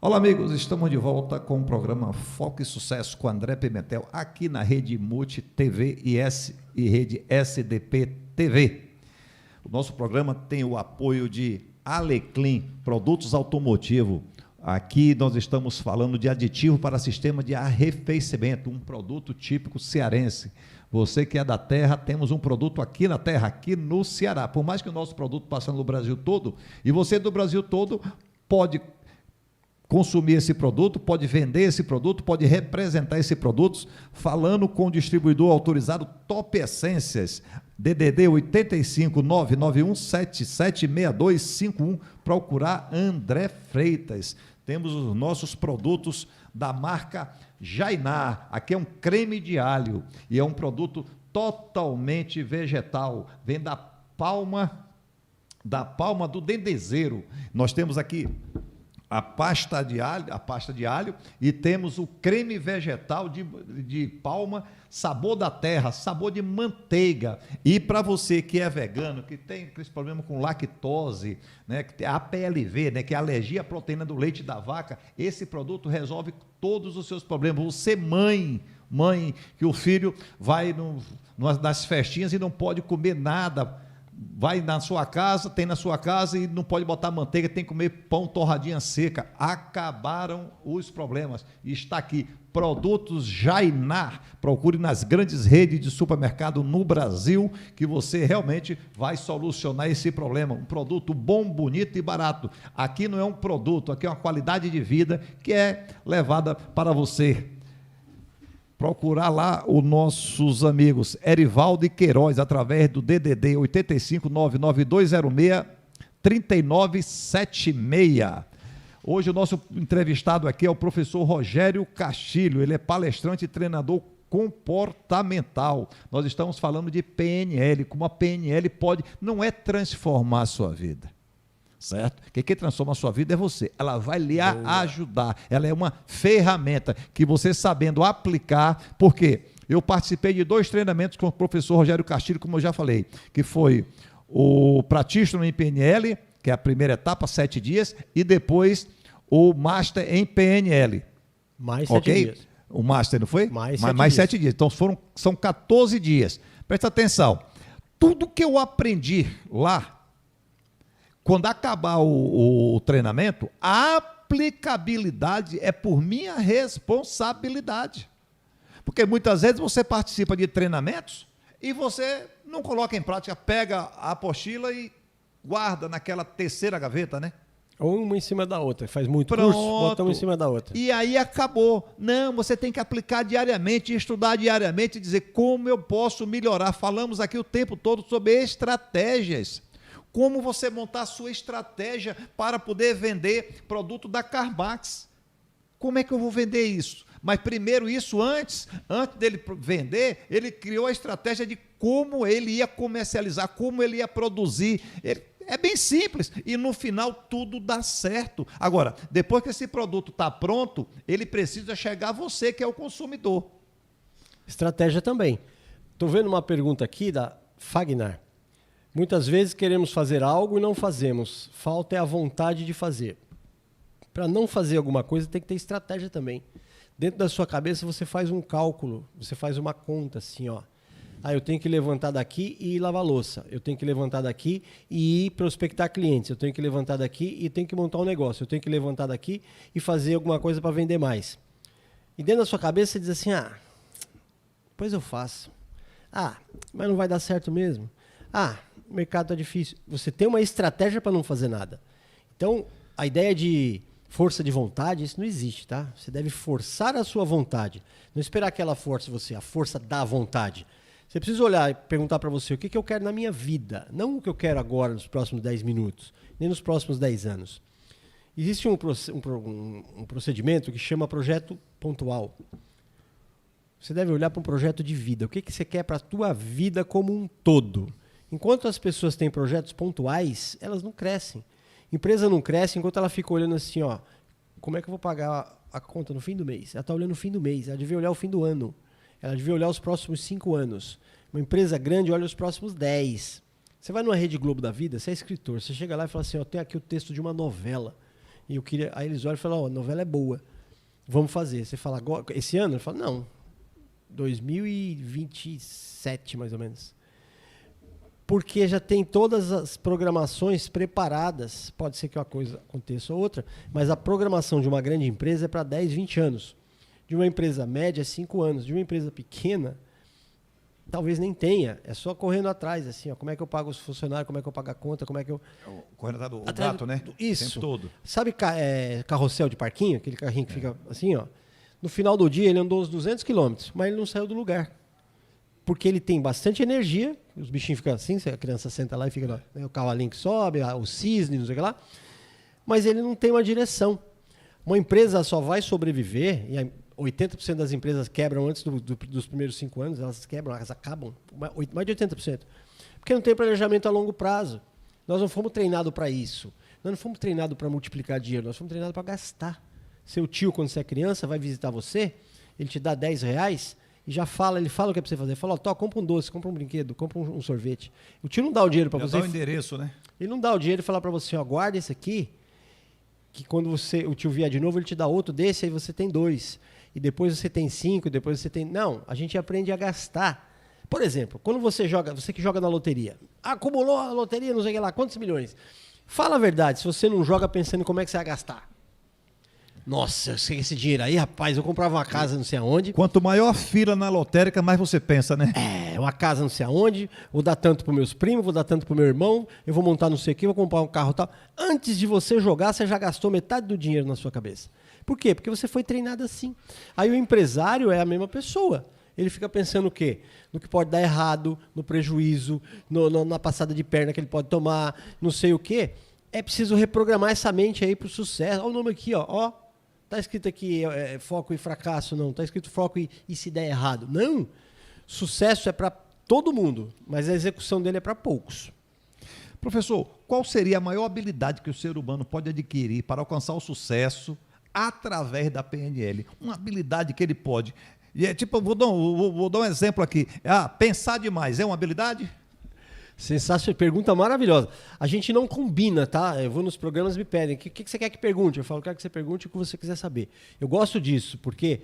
Olá, amigos, estamos de volta com o programa Foco e Sucesso com André Pimentel, aqui na Rede Multi TV e Rede SDP TV. O nosso programa tem o apoio de Aleclim, produtos automotivos. Aqui nós estamos falando de aditivo para sistema de arrefecimento, um produto típico cearense. Você que é da terra, temos um produto aqui na terra, aqui no Ceará. Por mais que o nosso produto passe no Brasil todo, e você do Brasil todo pode consumir esse produto, pode vender esse produto, pode representar esse produto, falando com o distribuidor autorizado Top Essências, DDD 85 991 776251, procurar André Freitas. temos os nossos produtos da marca Jainar. Aqui é um creme de alho e é um produto totalmente vegetal. Vem da palma do dendezeiro. Nós temos aqui a pasta de alho e temos o creme vegetal de palma, sabor da terra, sabor de manteiga. E para você que é vegano, que tem esse problema com lactose, né, que tem APLV, né, que é alergia à proteína do leite da vaca, esse produto resolve todos os seus problemas. Você, mãe, que o filho vai nas festinhas e não pode comer nada, vai na sua casa, tem na sua casa e não pode botar manteiga, tem que comer pão, torradinha seca. Acabaram os problemas. Está aqui, produtos Jainar. Procure nas grandes redes de supermercado no Brasil, que você realmente vai solucionar esse problema. Um produto bom, bonito e barato. Aqui não é um produto, aqui é uma qualidade de vida que é levada para você. Procurar lá os nossos amigos Erivaldo e Queiroz, através do DDD 85 99206 3976. Hoje o nosso entrevistado aqui é o professor Rogério Castilho, ele é palestrante e treinador comportamental. Nós estamos falando de PNL, como a PNL não é transformar a sua vida, certo? Quem transforma a sua vida é você. Ela vai lhe ajudar. Ela é uma ferramenta que você sabendo aplicar, porque eu participei de 2 treinamentos com o professor Rogério Castilho, como eu já falei, que foi o Practitioner em PNL, que é a primeira etapa, 7 dias, e depois o Master em PNL. Mais 7 dias. O Master, não foi? Mais 7 dias. Então são 14 dias. Presta atenção. Tudo que eu aprendi lá, quando acabar o treinamento, a aplicabilidade é por minha responsabilidade. Porque muitas vezes você participa de treinamentos e você não coloca em prática, pega a apostila e guarda naquela terceira gaveta, né? Ou uma em cima da outra. Faz muito curso, bota uma em cima da outra. E aí acabou. Não, você tem que aplicar diariamente, estudar diariamente e dizer como eu posso melhorar. Falamos aqui o tempo todo sobre estratégias. Como você montar a sua estratégia para poder vender produto da Carbax. Como é que eu vou vender isso? Mas primeiro isso, antes dele vender, ele criou a estratégia de como ele ia comercializar, como ele ia produzir. É bem simples e no final tudo dá certo. Agora, depois que esse produto está pronto, ele precisa chegar a você, que é o consumidor. Estratégia também. Estou vendo uma pergunta aqui da Fagnar. Muitas vezes queremos fazer algo e não fazemos. Falta é a vontade de fazer. Para não fazer alguma coisa, tem que ter estratégia também. Dentro da sua cabeça, você faz um cálculo, você faz uma conta assim, ó. Eu tenho que levantar daqui e ir lavar louça. Eu tenho que levantar daqui e ir prospectar clientes. Eu tenho que levantar daqui e tenho que montar um negócio. Eu tenho que levantar daqui e fazer alguma coisa para vender mais. E dentro da sua cabeça, você diz assim, depois eu faço. Mas não vai dar certo mesmo. O mercado está difícil. Você tem uma estratégia para não fazer nada. Então, a ideia de força de vontade, isso não existe, tá? Você deve forçar a sua vontade. Não esperar que ela force você, a força da vontade. Você precisa olhar e perguntar para você o que eu quero na minha vida. Não o que eu quero agora, nos próximos 10 minutos, nem nos próximos 10 anos. Existe um procedimento que chama projeto pontual. Você deve olhar para um projeto de vida. O que você quer para a tua vida como um todo? Enquanto as pessoas têm projetos pontuais, elas não crescem. Empresa não cresce enquanto ela fica olhando assim, como é que eu vou pagar a conta no fim do mês? Ela está olhando o fim do mês, ela devia olhar o fim do ano. Ela devia olhar os próximos 5 anos. Uma empresa grande olha os próximos 10. Você vai numa Rede Globo da vida, você é escritor, você chega lá e fala assim, eu tenho aqui o texto de uma novela. E eu queria. Aí eles olham e falam, a novela é boa. Vamos fazer. Você fala, agora, esse ano? Ele fala, não. 2027, mais ou menos. Porque já tem todas as programações preparadas. Pode ser que uma coisa aconteça ou outra, mas a programação de uma grande empresa é para 10, 20 anos. De uma empresa média, 5 anos. De uma empresa pequena, talvez nem tenha. É só correndo atrás, assim, como é que eu pago os funcionários, como é que eu pago a conta, como é que eu... Correndo atrás do gato, né? Isso. O tempo todo. Sabe carrossel de parquinho? Aquele carrinho que fica assim, ó. No final do dia, ele andou uns 200 quilômetros, mas ele não saiu do lugar. Porque ele tem bastante energia, os bichinhos ficam assim, a criança senta lá e fica lá, né, o cavalinho que sobe, o cisne, não sei o que lá, mas ele não tem uma direção. Uma empresa só vai sobreviver, e 80% das empresas quebram antes dos primeiros 5 anos, elas quebram, elas acabam, mais de 80%. Porque não tem planejamento a longo prazo. Nós não fomos treinados para isso. Nós não fomos treinados para multiplicar dinheiro, nós fomos treinados para gastar. Seu tio, quando você é criança, vai visitar você, ele te dá R$10 e já fala, ele fala o que é para você fazer. Fala, ó, compra um doce, compra um brinquedo, compra um sorvete. O tio não dá o dinheiro para você. Dá o endereço, né? Ele não dá o dinheiro e fala para você, ó, guarda esse aqui, que quando o tio vier de novo, ele te dá outro desse, aí você tem 2. E depois você tem 5, depois você tem... Não, a gente aprende a gastar. Por exemplo, quando você que joga na loteria, acumulou a loteria, não sei o que lá, quantos milhões? Fala a verdade, se você não joga pensando em como é que você vai gastar. Nossa, eu sei esse dinheiro aí, rapaz, eu comprava uma casa não sei aonde. Quanto maior a fila na lotérica, mais você pensa, né? Uma casa não sei aonde, vou dar tanto para meus primos, vou dar tanto para meu irmão, eu vou montar não sei o que, vou comprar um carro e tal. Antes de você jogar, você já gastou metade do dinheiro na sua cabeça. Por quê? Porque você foi treinado assim. Aí o empresário é a mesma pessoa. Ele fica pensando o quê? No que pode dar errado, no prejuízo, na passada de perna que ele pode tomar, não sei o quê. É preciso reprogramar essa mente aí para o sucesso. Olha o nome aqui, ó. Tá escrito aqui foco e fracasso, não. Tá escrito foco e se der errado. Não. Sucesso é para todo mundo, mas a execução dele é para poucos. Professor, qual seria a maior habilidade que o ser humano pode adquirir para alcançar o sucesso através da PNL? Uma habilidade que ele pode... vou dar um exemplo aqui. Pensar demais é uma habilidade? Sensacional, pergunta maravilhosa. A gente não combina, tá? Eu vou nos programas e me pedem, o que você quer que pergunte? Eu falo, quero que você pergunte o que você quiser saber. Eu gosto disso, porque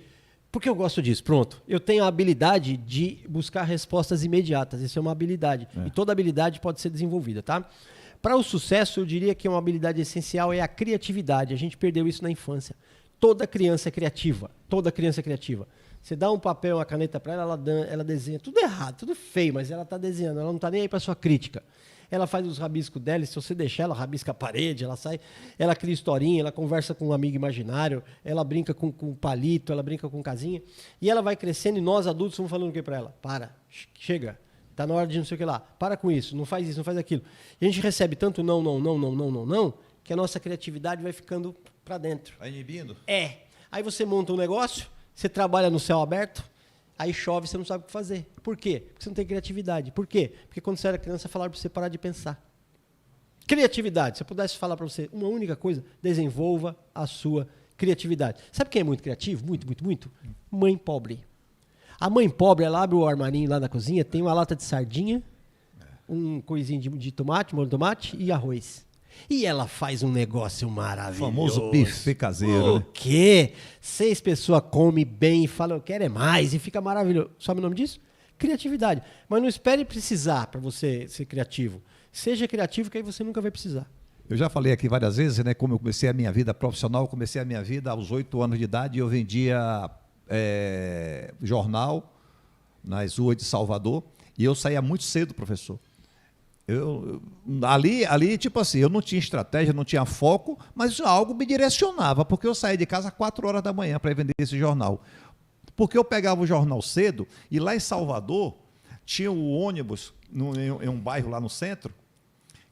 eu gosto disso? Pronto. Eu tenho a habilidade de buscar respostas imediatas. Isso é uma habilidade. E toda habilidade pode ser desenvolvida, tá? Para o sucesso, eu diria que uma habilidade essencial é a criatividade. A gente perdeu isso na infância. Toda criança é criativa. Toda criança é criativa. Você dá um papel, uma caneta para ela, ela desenha tudo errado, tudo feio, mas ela está desenhando, ela não está nem aí para sua crítica. Ela faz os rabiscos dela, e se você deixar, ela rabisca a parede, ela sai, ela cria historinha, ela conversa com um amigo imaginário, ela brinca com palito, ela brinca com casinha, e ela vai crescendo e nós adultos vamos falando o que para ela? Para, chega, está na hora de não sei o que lá, para com isso, não faz isso, não faz aquilo. E a gente recebe tanto não, que a nossa criatividade vai ficando para dentro. Vai inibindo? Aí você monta um negócio, você trabalha no céu aberto, aí chove, você não sabe o que fazer. Por quê? Porque você não tem criatividade. Por quê? Porque quando você era criança, falaram para você parar de pensar. Criatividade. Se eu pudesse falar para você uma única coisa, desenvolva a sua criatividade. Sabe quem é muito criativo? Muito. Mãe pobre. A mãe pobre, ela abre o armarinho lá na cozinha, tem uma lata de sardinha, um coisinho de tomate, molho de tomate e arroz. E ela faz um negócio maravilhoso. O famoso buffet caseiro. O quê? 6 pessoas comem bem e falam, eu quero é mais, e fica maravilhoso. Sabe o nome disso? Criatividade. Mas não espere precisar para você ser criativo. Seja criativo, que aí você nunca vai precisar. Eu já falei aqui várias vezes, né? Como eu comecei a minha vida profissional, eu comecei a minha vida aos 8 anos de idade, e eu vendia jornal nas ruas de Salvador, e eu saía muito cedo, professor. Ali, tipo assim, eu não tinha estratégia, não tinha foco, mas algo me direcionava, porque eu saía de casa às 4 horas da manhã para vender esse jornal. Porque eu pegava o jornal cedo, e lá em Salvador tinha o ônibus, em um bairro lá no centro,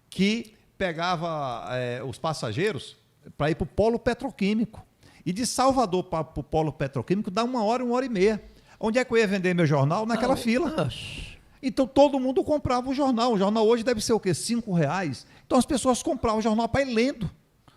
que pegava os passageiros para ir para o polo petroquímico. E de Salvador para o polo petroquímico dá 1 hora, 1 hora e meia. Onde é que eu ia vender meu jornal? Naquela fila. Então todo mundo comprava o jornal. O jornal hoje deve ser o quê? R$5. Então as pessoas compravam o jornal para ir lendo.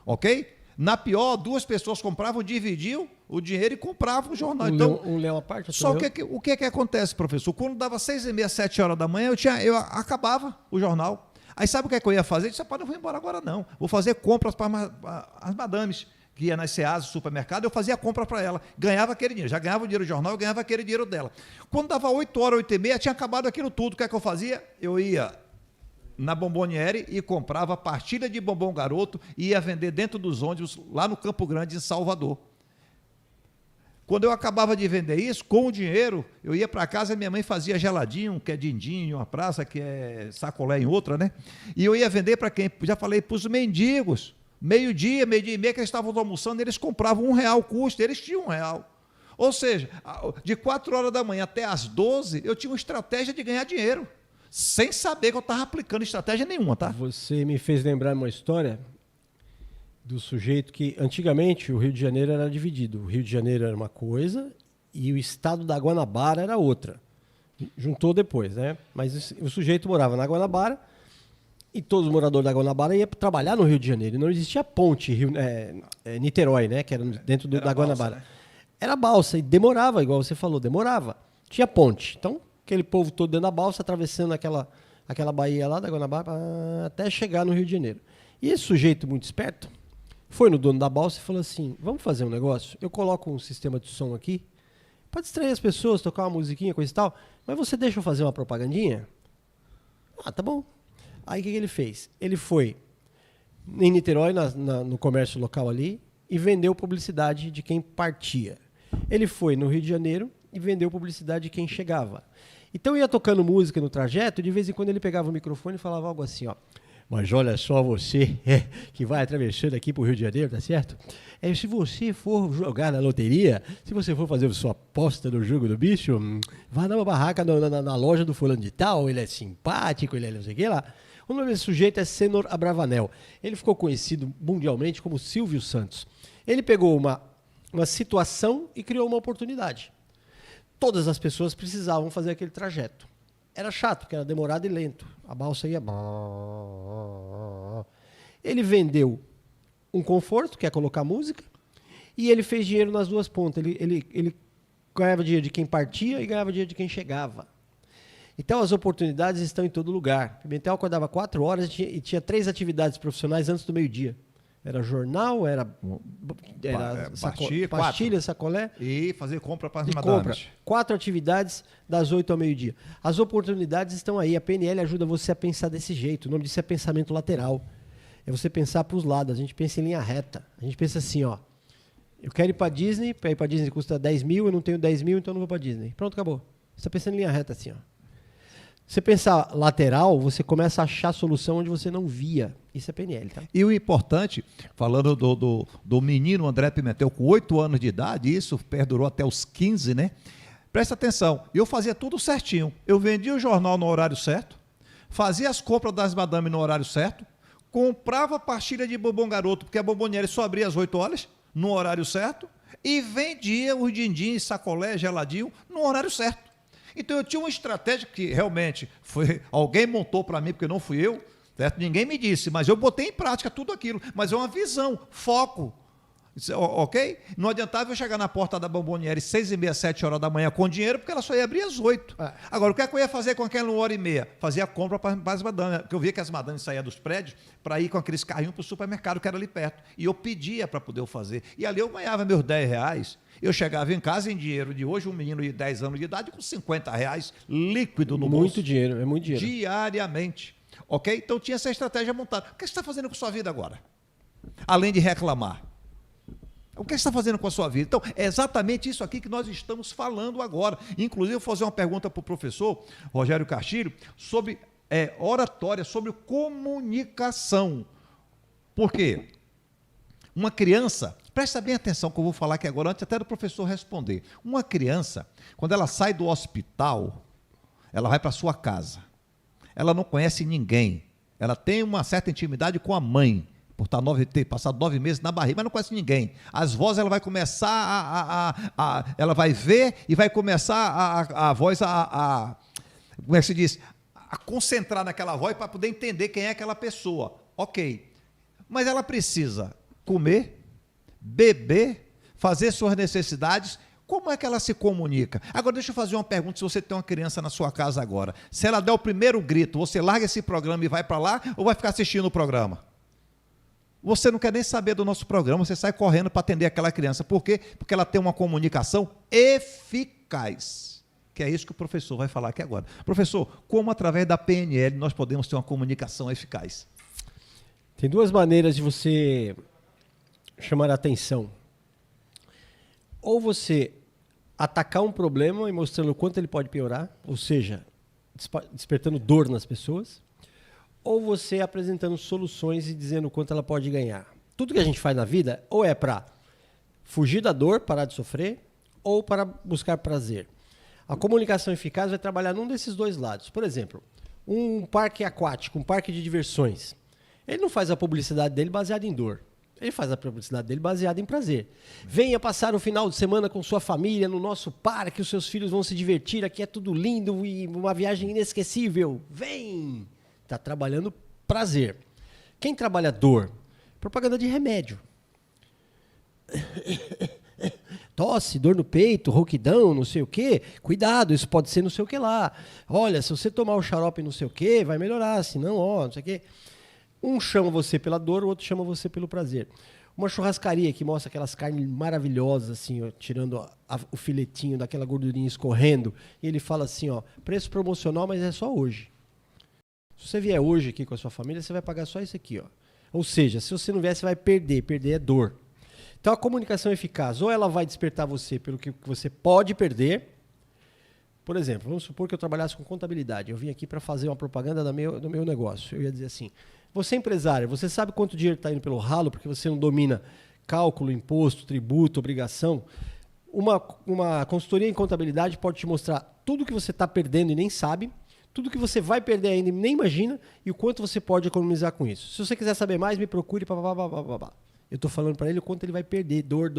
Ok? Na pior, 2 pessoas compravam, dividiam o dinheiro e compravam o jornal. Então, um leu a parte, só o que acontece, professor? Quando dava 6h30, 7 horas da manhã, eu acabava o jornal. Aí sabe o que eu ia fazer? Eu disse, não vou embora agora não. Vou fazer compras para as madames, que ia nas Ceasa, supermercado, eu fazia compra para ela. Ganhava aquele dinheiro. Já ganhava o dinheiro do jornal, eu ganhava aquele dinheiro dela. Quando dava 8 horas, 8h30, tinha acabado aquilo tudo. O que é que eu fazia? Eu ia na Bomboniere e comprava partilha de bombom garoto e ia vender dentro dos ônibus lá no Campo Grande, em Salvador. Quando eu acabava de vender isso, com o dinheiro, eu ia para casa e minha mãe fazia geladinho, que é dindim em uma praça, que é sacolé em outra, né? E eu ia vender para quem? Já falei, para os mendigos. Meio-dia e meia, que eles estavam almoçando, eles compravam R$1 o custo, eles tinham R$1. Ou seja, de 4 horas da manhã até as 12, eu tinha uma estratégia de ganhar dinheiro, sem saber que eu estava aplicando estratégia nenhuma, tá? Você me fez lembrar uma história do sujeito que, antigamente, o Rio de Janeiro era dividido. O Rio de Janeiro era uma coisa e o estado da Guanabara era outra. Juntou depois, né? Mas o sujeito morava na Guanabara e todos os moradores da Guanabara iam trabalhar no Rio de Janeiro. E não existia ponte, Niterói, né? Que era dentro da balsa, Guanabara. né? Era balsa e demorava, igual você falou, demorava. Tinha ponte. Então, aquele povo todo dentro da balsa, atravessando aquela baía lá da Guanabara até chegar no Rio de Janeiro. E esse sujeito muito esperto foi no dono da balsa e falou assim, vamos fazer um negócio? Eu coloco um sistema de som aqui para distrair as pessoas, tocar uma musiquinha, coisa e tal, mas você deixa eu fazer uma propagandinha? Ah, tá bom. Aí o que ele fez? Ele foi em Niterói, no comércio local ali, e vendeu publicidade de quem partia. Ele foi no Rio de Janeiro e vendeu publicidade de quem chegava. Então ia tocando música no trajeto, e de vez em quando ele pegava o microfone e falava algo assim, ó. Mas olha só você, que vai atravessando aqui pro Rio de Janeiro, tá certo? Se você for jogar na loteria, se você for fazer a sua aposta no jogo do bicho, vá dar uma barraca na loja do fulano de tal, ele é simpático, ele é não sei o que lá. O nome desse sujeito é Senor Abravanel. Ele ficou conhecido mundialmente como Silvio Santos. Ele pegou uma situação e criou uma oportunidade. Todas as pessoas precisavam fazer aquele trajeto. Era chato, porque era demorado e lento. A balsa ia... Ele vendeu um conforto, que é colocar música, e ele fez dinheiro nas duas pontas. Ele ganhava dinheiro de quem partia e ganhava dinheiro de quem chegava. Então, as oportunidades estão em todo lugar. Pimentel acordava 4 horas e tinha 3 atividades profissionais antes do meio-dia. Era jornal, era pastilha, sacolé. E fazer compra para as compra. madames. 4 atividades das 8 ao meio-dia. As oportunidades estão aí. A PNL ajuda você a pensar desse jeito. O nome disso é pensamento lateral. É você pensar para os lados. A gente pensa em linha reta. A gente pensa assim, ó. Eu quero ir para Disney. Para ir para Disney custa 10 mil. Eu não tenho 10 mil, então eu não vou para Disney. Pronto, acabou. Você está pensando em linha reta assim, ó. Você pensar lateral, você começa a achar solução onde você não via. Isso é PNL, tá? E o importante, falando do menino André Pimentel com 8 anos de idade, isso perdurou até os 15, né? Presta atenção, eu fazia tudo certinho. Eu vendia o jornal no horário certo, fazia as compras das madames no horário certo, comprava pastilha de bombom garoto, porque a bomboniere só abria às 8 horas, no horário certo, e vendia os din-din, sacolé, geladinho, no horário certo. Então eu tinha uma estratégia que realmente alguém montou para mim, porque não fui eu, certo? Ninguém me disse, mas eu botei em prática tudo aquilo. Mas é uma visão, foco, ok? Não adiantava eu chegar na porta da bomboniere 6h30, 7 horas da manhã com dinheiro, porque ela só ia abrir às 8. Agora, o que é que eu ia fazer com aquela 1h30? Fazia a compra para as madames, porque eu via que as madames saíam dos prédios para ir com aqueles carrinhos para o supermercado, que era ali perto. E eu pedia para poder fazer. E ali eu ganhava meus R$10. Eu chegava em casa em dinheiro de hoje, um menino de 10 anos de idade, com R$50 líquido no bolso. Muito dinheiro, é muito dinheiro. Diariamente. Ok? Então tinha essa estratégia montada. O que você está fazendo com a sua vida agora? Além de reclamar. O que você está fazendo com a sua vida? Então, é exatamente isso aqui que nós estamos falando agora. Inclusive, eu vou fazer uma pergunta para o professor Rogério Castilho sobre oratória, sobre comunicação. Por quê? Uma criança, presta bem atenção que eu vou falar aqui agora, antes até do professor responder. Uma criança, quando ela sai do hospital, ela vai para a sua casa. Ela não conhece ninguém. Ela tem uma certa intimidade com a mãe, por ter passado 9 meses na barriga, mas não conhece ninguém. As vozes, ela vai começar ela vai ver e vai começar a voz como é que se diz? A concentrar naquela voz para poder entender quem é aquela pessoa. Ok. Mas ela precisa comer, beber, fazer suas necessidades. Como é que ela se comunica? Agora, deixa eu fazer uma pergunta, se você tem uma criança na sua casa agora. Se ela der o primeiro grito, você larga esse programa e vai para lá, ou vai ficar assistindo o programa? Você não quer nem saber do nosso programa, você sai correndo para atender aquela criança. Por quê? Porque ela tem uma comunicação eficaz. Que é isso que o professor vai falar aqui agora. Professor, como através da PNL nós podemos ter uma comunicação eficaz? Tem 2 maneiras de você chamar a atenção. Ou você atacar um problema e mostrando o quanto ele pode piorar, ou seja, despertando dor nas pessoas, ou você apresentando soluções e dizendo o quanto ela pode ganhar. Tudo que a gente faz na vida, ou é para fugir da dor, parar de sofrer, ou para buscar prazer. A comunicação eficaz vai trabalhar num desses 2 lados. Por exemplo, um parque aquático, um parque de diversões. Ele não faz a publicidade dele baseada em dor. Ele faz a publicidade dele baseada em prazer. Venha passar o final de semana com sua família no nosso parque, os seus filhos vão se divertir, aqui é tudo lindo e uma viagem inesquecível. Vem! Está trabalhando prazer. Quem trabalha dor? Propaganda de remédio. Tosse, dor no peito, rouquidão, não sei o quê. Cuidado, isso pode ser não sei o que lá. Olha, se você tomar o xarope não sei o quê, vai melhorar, senão, ó, não sei o quê. Um chama você pela dor, o outro chama você pelo prazer. Uma churrascaria que mostra aquelas carnes maravilhosas, assim, ó, tirando o filetinho daquela gordurinha escorrendo, e ele fala assim, ó, preço promocional, mas é só hoje. Se você vier hoje aqui com a sua família, você vai pagar só isso aqui, ó. Ou seja, se você não vier, você vai perder. Perder é dor. Então a comunicação eficaz, ou ela vai despertar você pelo que você pode perder. Por exemplo, vamos supor que eu trabalhasse com contabilidade. Eu vim aqui para fazer uma propaganda do meu negócio. Eu ia dizer assim, você é empresário, você sabe quanto dinheiro está indo pelo ralo porque você não domina cálculo, imposto, tributo, obrigação? Uma consultoria em contabilidade pode te mostrar tudo que você está perdendo e nem sabe, tudo que você vai perder ainda e nem imagina e o quanto você pode economizar com isso. Se você quiser saber mais, me procure. Eu estou falando para ele o quanto ele vai perder. Dor.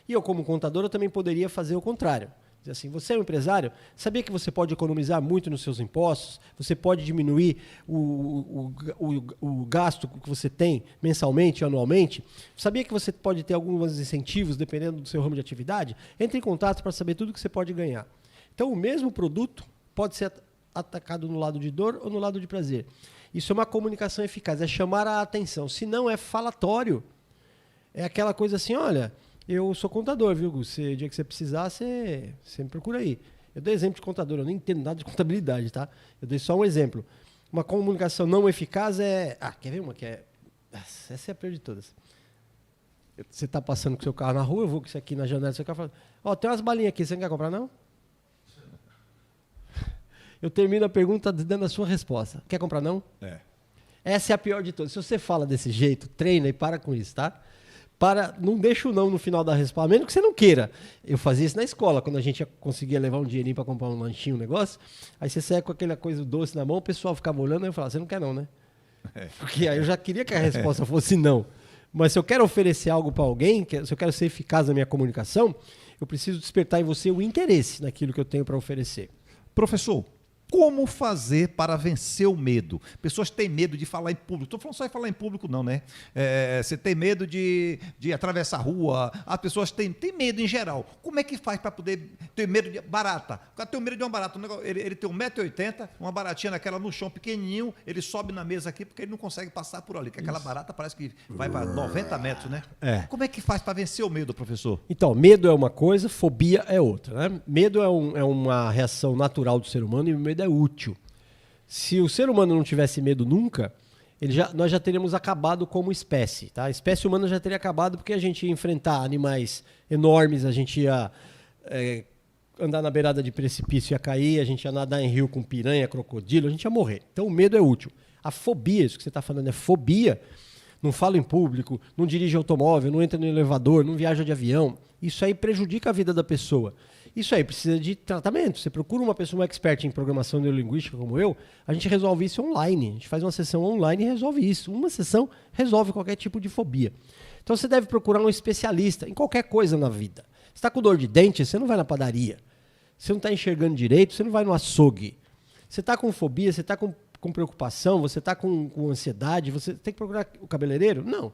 E eu, como contador, eu também poderia fazer o contrário. Dizer assim, você é um empresário, sabia que você pode economizar muito nos seus impostos? Você pode diminuir o gasto que você tem mensalmente, anualmente? Sabia que você pode ter alguns incentivos dependendo do seu ramo de atividade? Entre em contato para saber tudo que você pode ganhar. Então, o mesmo produto pode ser atacado no lado de dor ou no lado de prazer. Isso é uma comunicação eficaz, é chamar a atenção. Se não, é falatório. É aquela coisa assim, olha... Eu sou contador, viu, Gus? O dia que você precisar, você me procura aí. Eu dei exemplo de contador, eu nem entendo nada de contabilidade, tá? Eu dei só um exemplo. Uma comunicação não eficaz é... quer ver uma que é... Essa é a pior de todas. Você está passando com o seu carro na rua, eu vou com isso aqui na janela do seu carro e falo, tem umas balinhas aqui, você não quer comprar, não? Eu termino a pergunta dando a sua resposta. Quer comprar, não? Essa é a pior de todas. Se você fala desse jeito, treina e para com isso, tá? Não deixa o não no final da resposta, a menos que você não queira. Eu fazia isso na escola, quando a gente conseguia levar um dinheirinho para comprar um lanchinho, um negócio, aí você saia com aquela coisa doce na mão, o pessoal ficava olhando, aí eu falava, você não quer não, né? Porque aí eu já queria que a resposta fosse não. Mas se eu quero oferecer algo para alguém, se eu quero ser eficaz na minha comunicação, eu preciso despertar em você o interesse naquilo que eu tenho para oferecer. Professor, como fazer para vencer o medo? Pessoas têm medo de falar em público. Estou falando só de falar em público, não, né? Você tem medo de atravessar a rua. As pessoas têm medo em geral. Como é que faz para poder ter medo de barata? O cara tem medo de uma barata. Ele tem 1,80 m, uma baratinha naquela no chão pequenininho, ele sobe na mesa aqui porque ele não consegue passar por ali. Porque aquela barata parece que vai para 90 metros, né? Como é que faz para vencer o medo, professor? Então, medo é uma coisa, fobia é outra, né? Medo é uma reação natural do ser humano e o medo é útil. Se o ser humano não tivesse medo nunca, nós já teríamos acabado como espécie. Tá? A espécie humana já teria acabado porque a gente ia enfrentar animais enormes, a gente ia andar na beirada de precipício e ia cair, a gente ia nadar em rio com piranha, crocodilo, a gente ia morrer. Então o medo é útil. A fobia, isso que você está falando é fobia, não fala em público, não dirige automóvel, não entra no elevador, não viaja de avião. Isso aí prejudica a vida da pessoa. Isso aí precisa de tratamento. Você procura uma pessoa expert em programação neurolinguística como eu, a gente resolve isso online. A gente faz uma sessão online e resolve isso. Uma sessão resolve qualquer tipo de fobia. Então você deve procurar um especialista em qualquer coisa na vida. Você está com dor de dente, você não vai na padaria. Você não está enxergando direito, você não vai no açougue. Você está com fobia, você está com preocupação, você está com ansiedade, você tem que procurar o cabeleireiro? Não.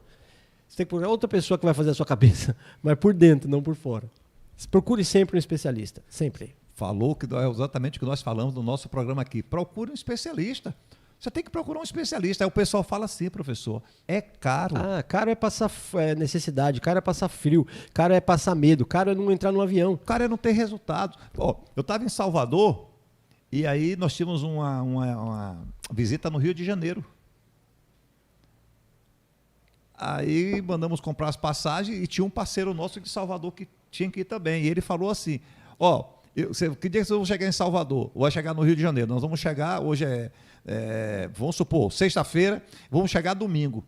Você tem que procurar outra pessoa que vai fazer a sua cabeça, mas por dentro, não por fora. Procure sempre um especialista, sempre. Falou que é exatamente o que nós falamos no nosso programa aqui. Procure um especialista. Você tem que procurar um especialista. Aí o pessoal fala assim, professor, é caro. Caro é passar necessidade, caro é passar frio, caro é passar medo, caro é não entrar no avião. Caro é não ter resultado. Eu estava em Salvador e aí nós tínhamos uma visita no Rio de Janeiro. Aí mandamos comprar as passagens e tinha um parceiro nosso de Salvador que tinha que ir também. E ele falou assim, que dia que vocês vão chegar em Salvador? Ou vai chegar no Rio de Janeiro? Nós vamos chegar, hoje vamos supor, sexta-feira, vamos chegar domingo.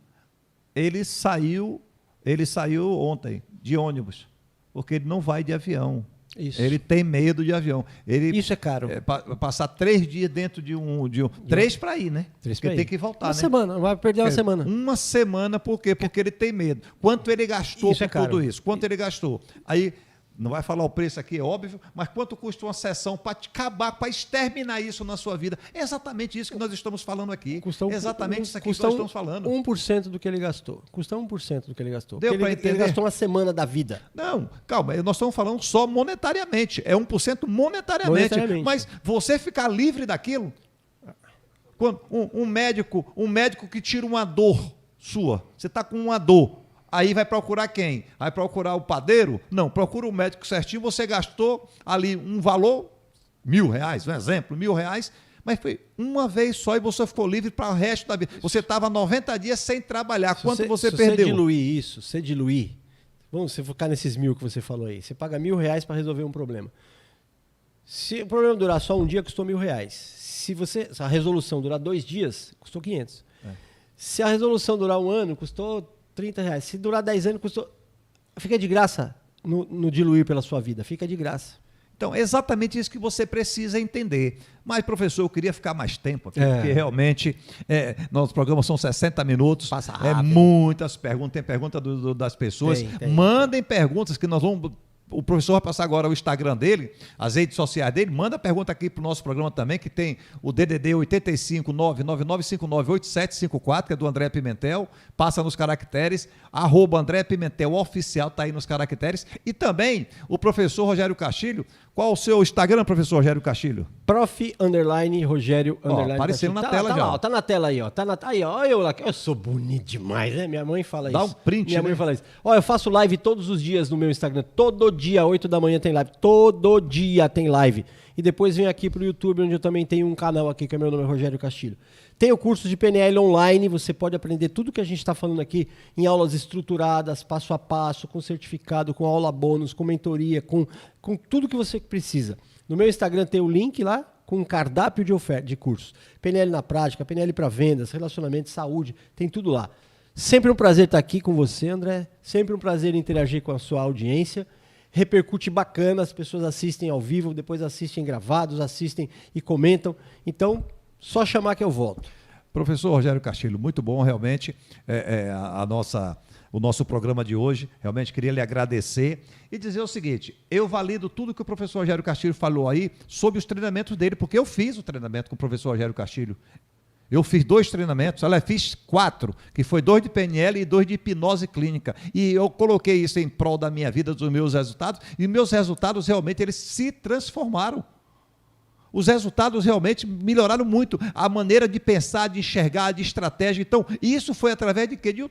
Ele saiu ontem de ônibus, porque ele não vai de avião. Isso. Ele tem medo de avião. Isso é caro. Passar 3 dias dentro de um 3 para ir, né? 3 Porque pra tem ir. que voltar, Uma né? semana, vai perder uma semana. Uma semana, por quê? Porque ele tem medo. Quanto ele gastou Isso é com caro. tudo isso? Quanto ele gastou? Aí, não vai falar o preço aqui, é óbvio, mas quanto custa uma sessão para acabar, para exterminar isso na sua vida? É exatamente isso que nós estamos falando aqui. Exatamente isso aqui que nós estamos falando. 1% do que ele gastou. Custa 1% do que ele gastou. Deu Porque pra ele entender? gastou uma semana da vida. Não, calma, nós estamos falando só monetariamente. É 1% monetariamente. Mas você ficar livre daquilo, quando um médico que tira uma dor sua, você está com uma dor, aí vai procurar quem? Vai procurar o padeiro? Não, procura o médico certinho, você gastou ali um valor, R$1.000, um exemplo, R$1.000, mas foi uma vez só e você ficou livre para o resto da vida. Você estava 90 dias sem trabalhar. Quanto você perdeu? Se você diluir, vamos focar nesses 1.000 que você falou aí. Você paga R$1.000 para resolver um problema. Se o problema durar só um dia, custou R$1.000. Se a resolução durar 2 dias, custou 500. Se a resolução durar um ano, custou R$30. Se durar 10 anos, custou... Fica de graça no diluir pela sua vida. Fica de graça. Então, é exatamente isso que você precisa entender. Mas, professor, eu queria ficar mais tempo aqui, porque realmente nossos programas são 60 minutos. Passa rápido. Muitas perguntas, tem pergunta das pessoas. Mandem perguntas que nós vamos... O professor vai passar agora o Instagram dele, as redes sociais dele. Manda pergunta aqui para o nosso programa também, que tem o DDD 85 999598754, que é do André Pimentel. Passa nos caracteres, @André Pimentel Oficial, está aí nos caracteres. E também o professor Rogério Castilho. Qual o seu Instagram, professor Rogério Castilho? Rogério aparecendo na tela já. Tá na tela aí, ó. Aí, ó. Eu sou bonito demais, né? Minha mãe fala isso. Dá um print, Minha mãe fala isso. Ó, eu faço live todos os dias no meu Instagram. Todo dia, 8 da manhã tem live. Todo dia tem live. E depois vem aqui pro YouTube, onde eu também tenho um canal aqui, que é meu nome é Rogério Castilho. Tem o curso de PNL online, você pode aprender tudo que a gente está falando aqui em aulas estruturadas, passo a passo, com certificado, com aula bônus, com mentoria, com tudo que você precisa. No meu Instagram tem o link lá com um cardápio de oferta de cursos. PNL na prática, PNL para vendas, relacionamento, saúde, tem tudo lá. Sempre um prazer estar aqui com você, André. Sempre um prazer interagir com a sua audiência. Repercute bacana, as pessoas assistem ao vivo, depois assistem gravados, assistem e comentam. Então, só chamar que eu volto. Professor Rogério Castilho, muito bom realmente o nosso programa de hoje. Realmente queria lhe agradecer e dizer o seguinte: eu valido tudo que o professor Rogério Castilho falou aí sobre os treinamentos dele, porque eu fiz o treinamento com o professor Rogério Castilho. Eu fiz 2 treinamentos, fiz 4, que foi 2 de PNL e 2 de hipnose clínica. E eu coloquei isso em prol da minha vida, dos meus resultados, e meus resultados realmente eles se transformaram. Os resultados realmente melhoraram muito a maneira de pensar, de enxergar, de estratégia. Então, isso foi através de quê? De um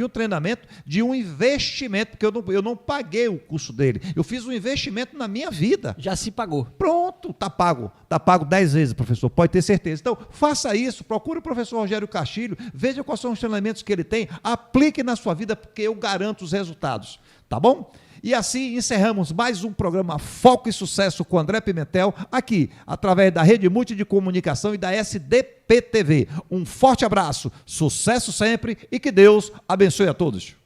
treinamento, de um investimento, porque eu não paguei o curso dele. Eu fiz um investimento na minha vida. Já se pagou. Pronto, tá pago. Tá pago 10 vezes, professor, pode ter certeza. Então, faça isso, procure o professor Rogério Castilho, veja quais são os treinamentos que ele tem, aplique na sua vida, porque eu garanto os resultados. Tá bom? E assim encerramos mais um programa Foco e Sucesso com André Pimentel, aqui, através da Rede Multi de Comunicação e da SDP TV. Um forte abraço, sucesso sempre e que Deus abençoe a todos.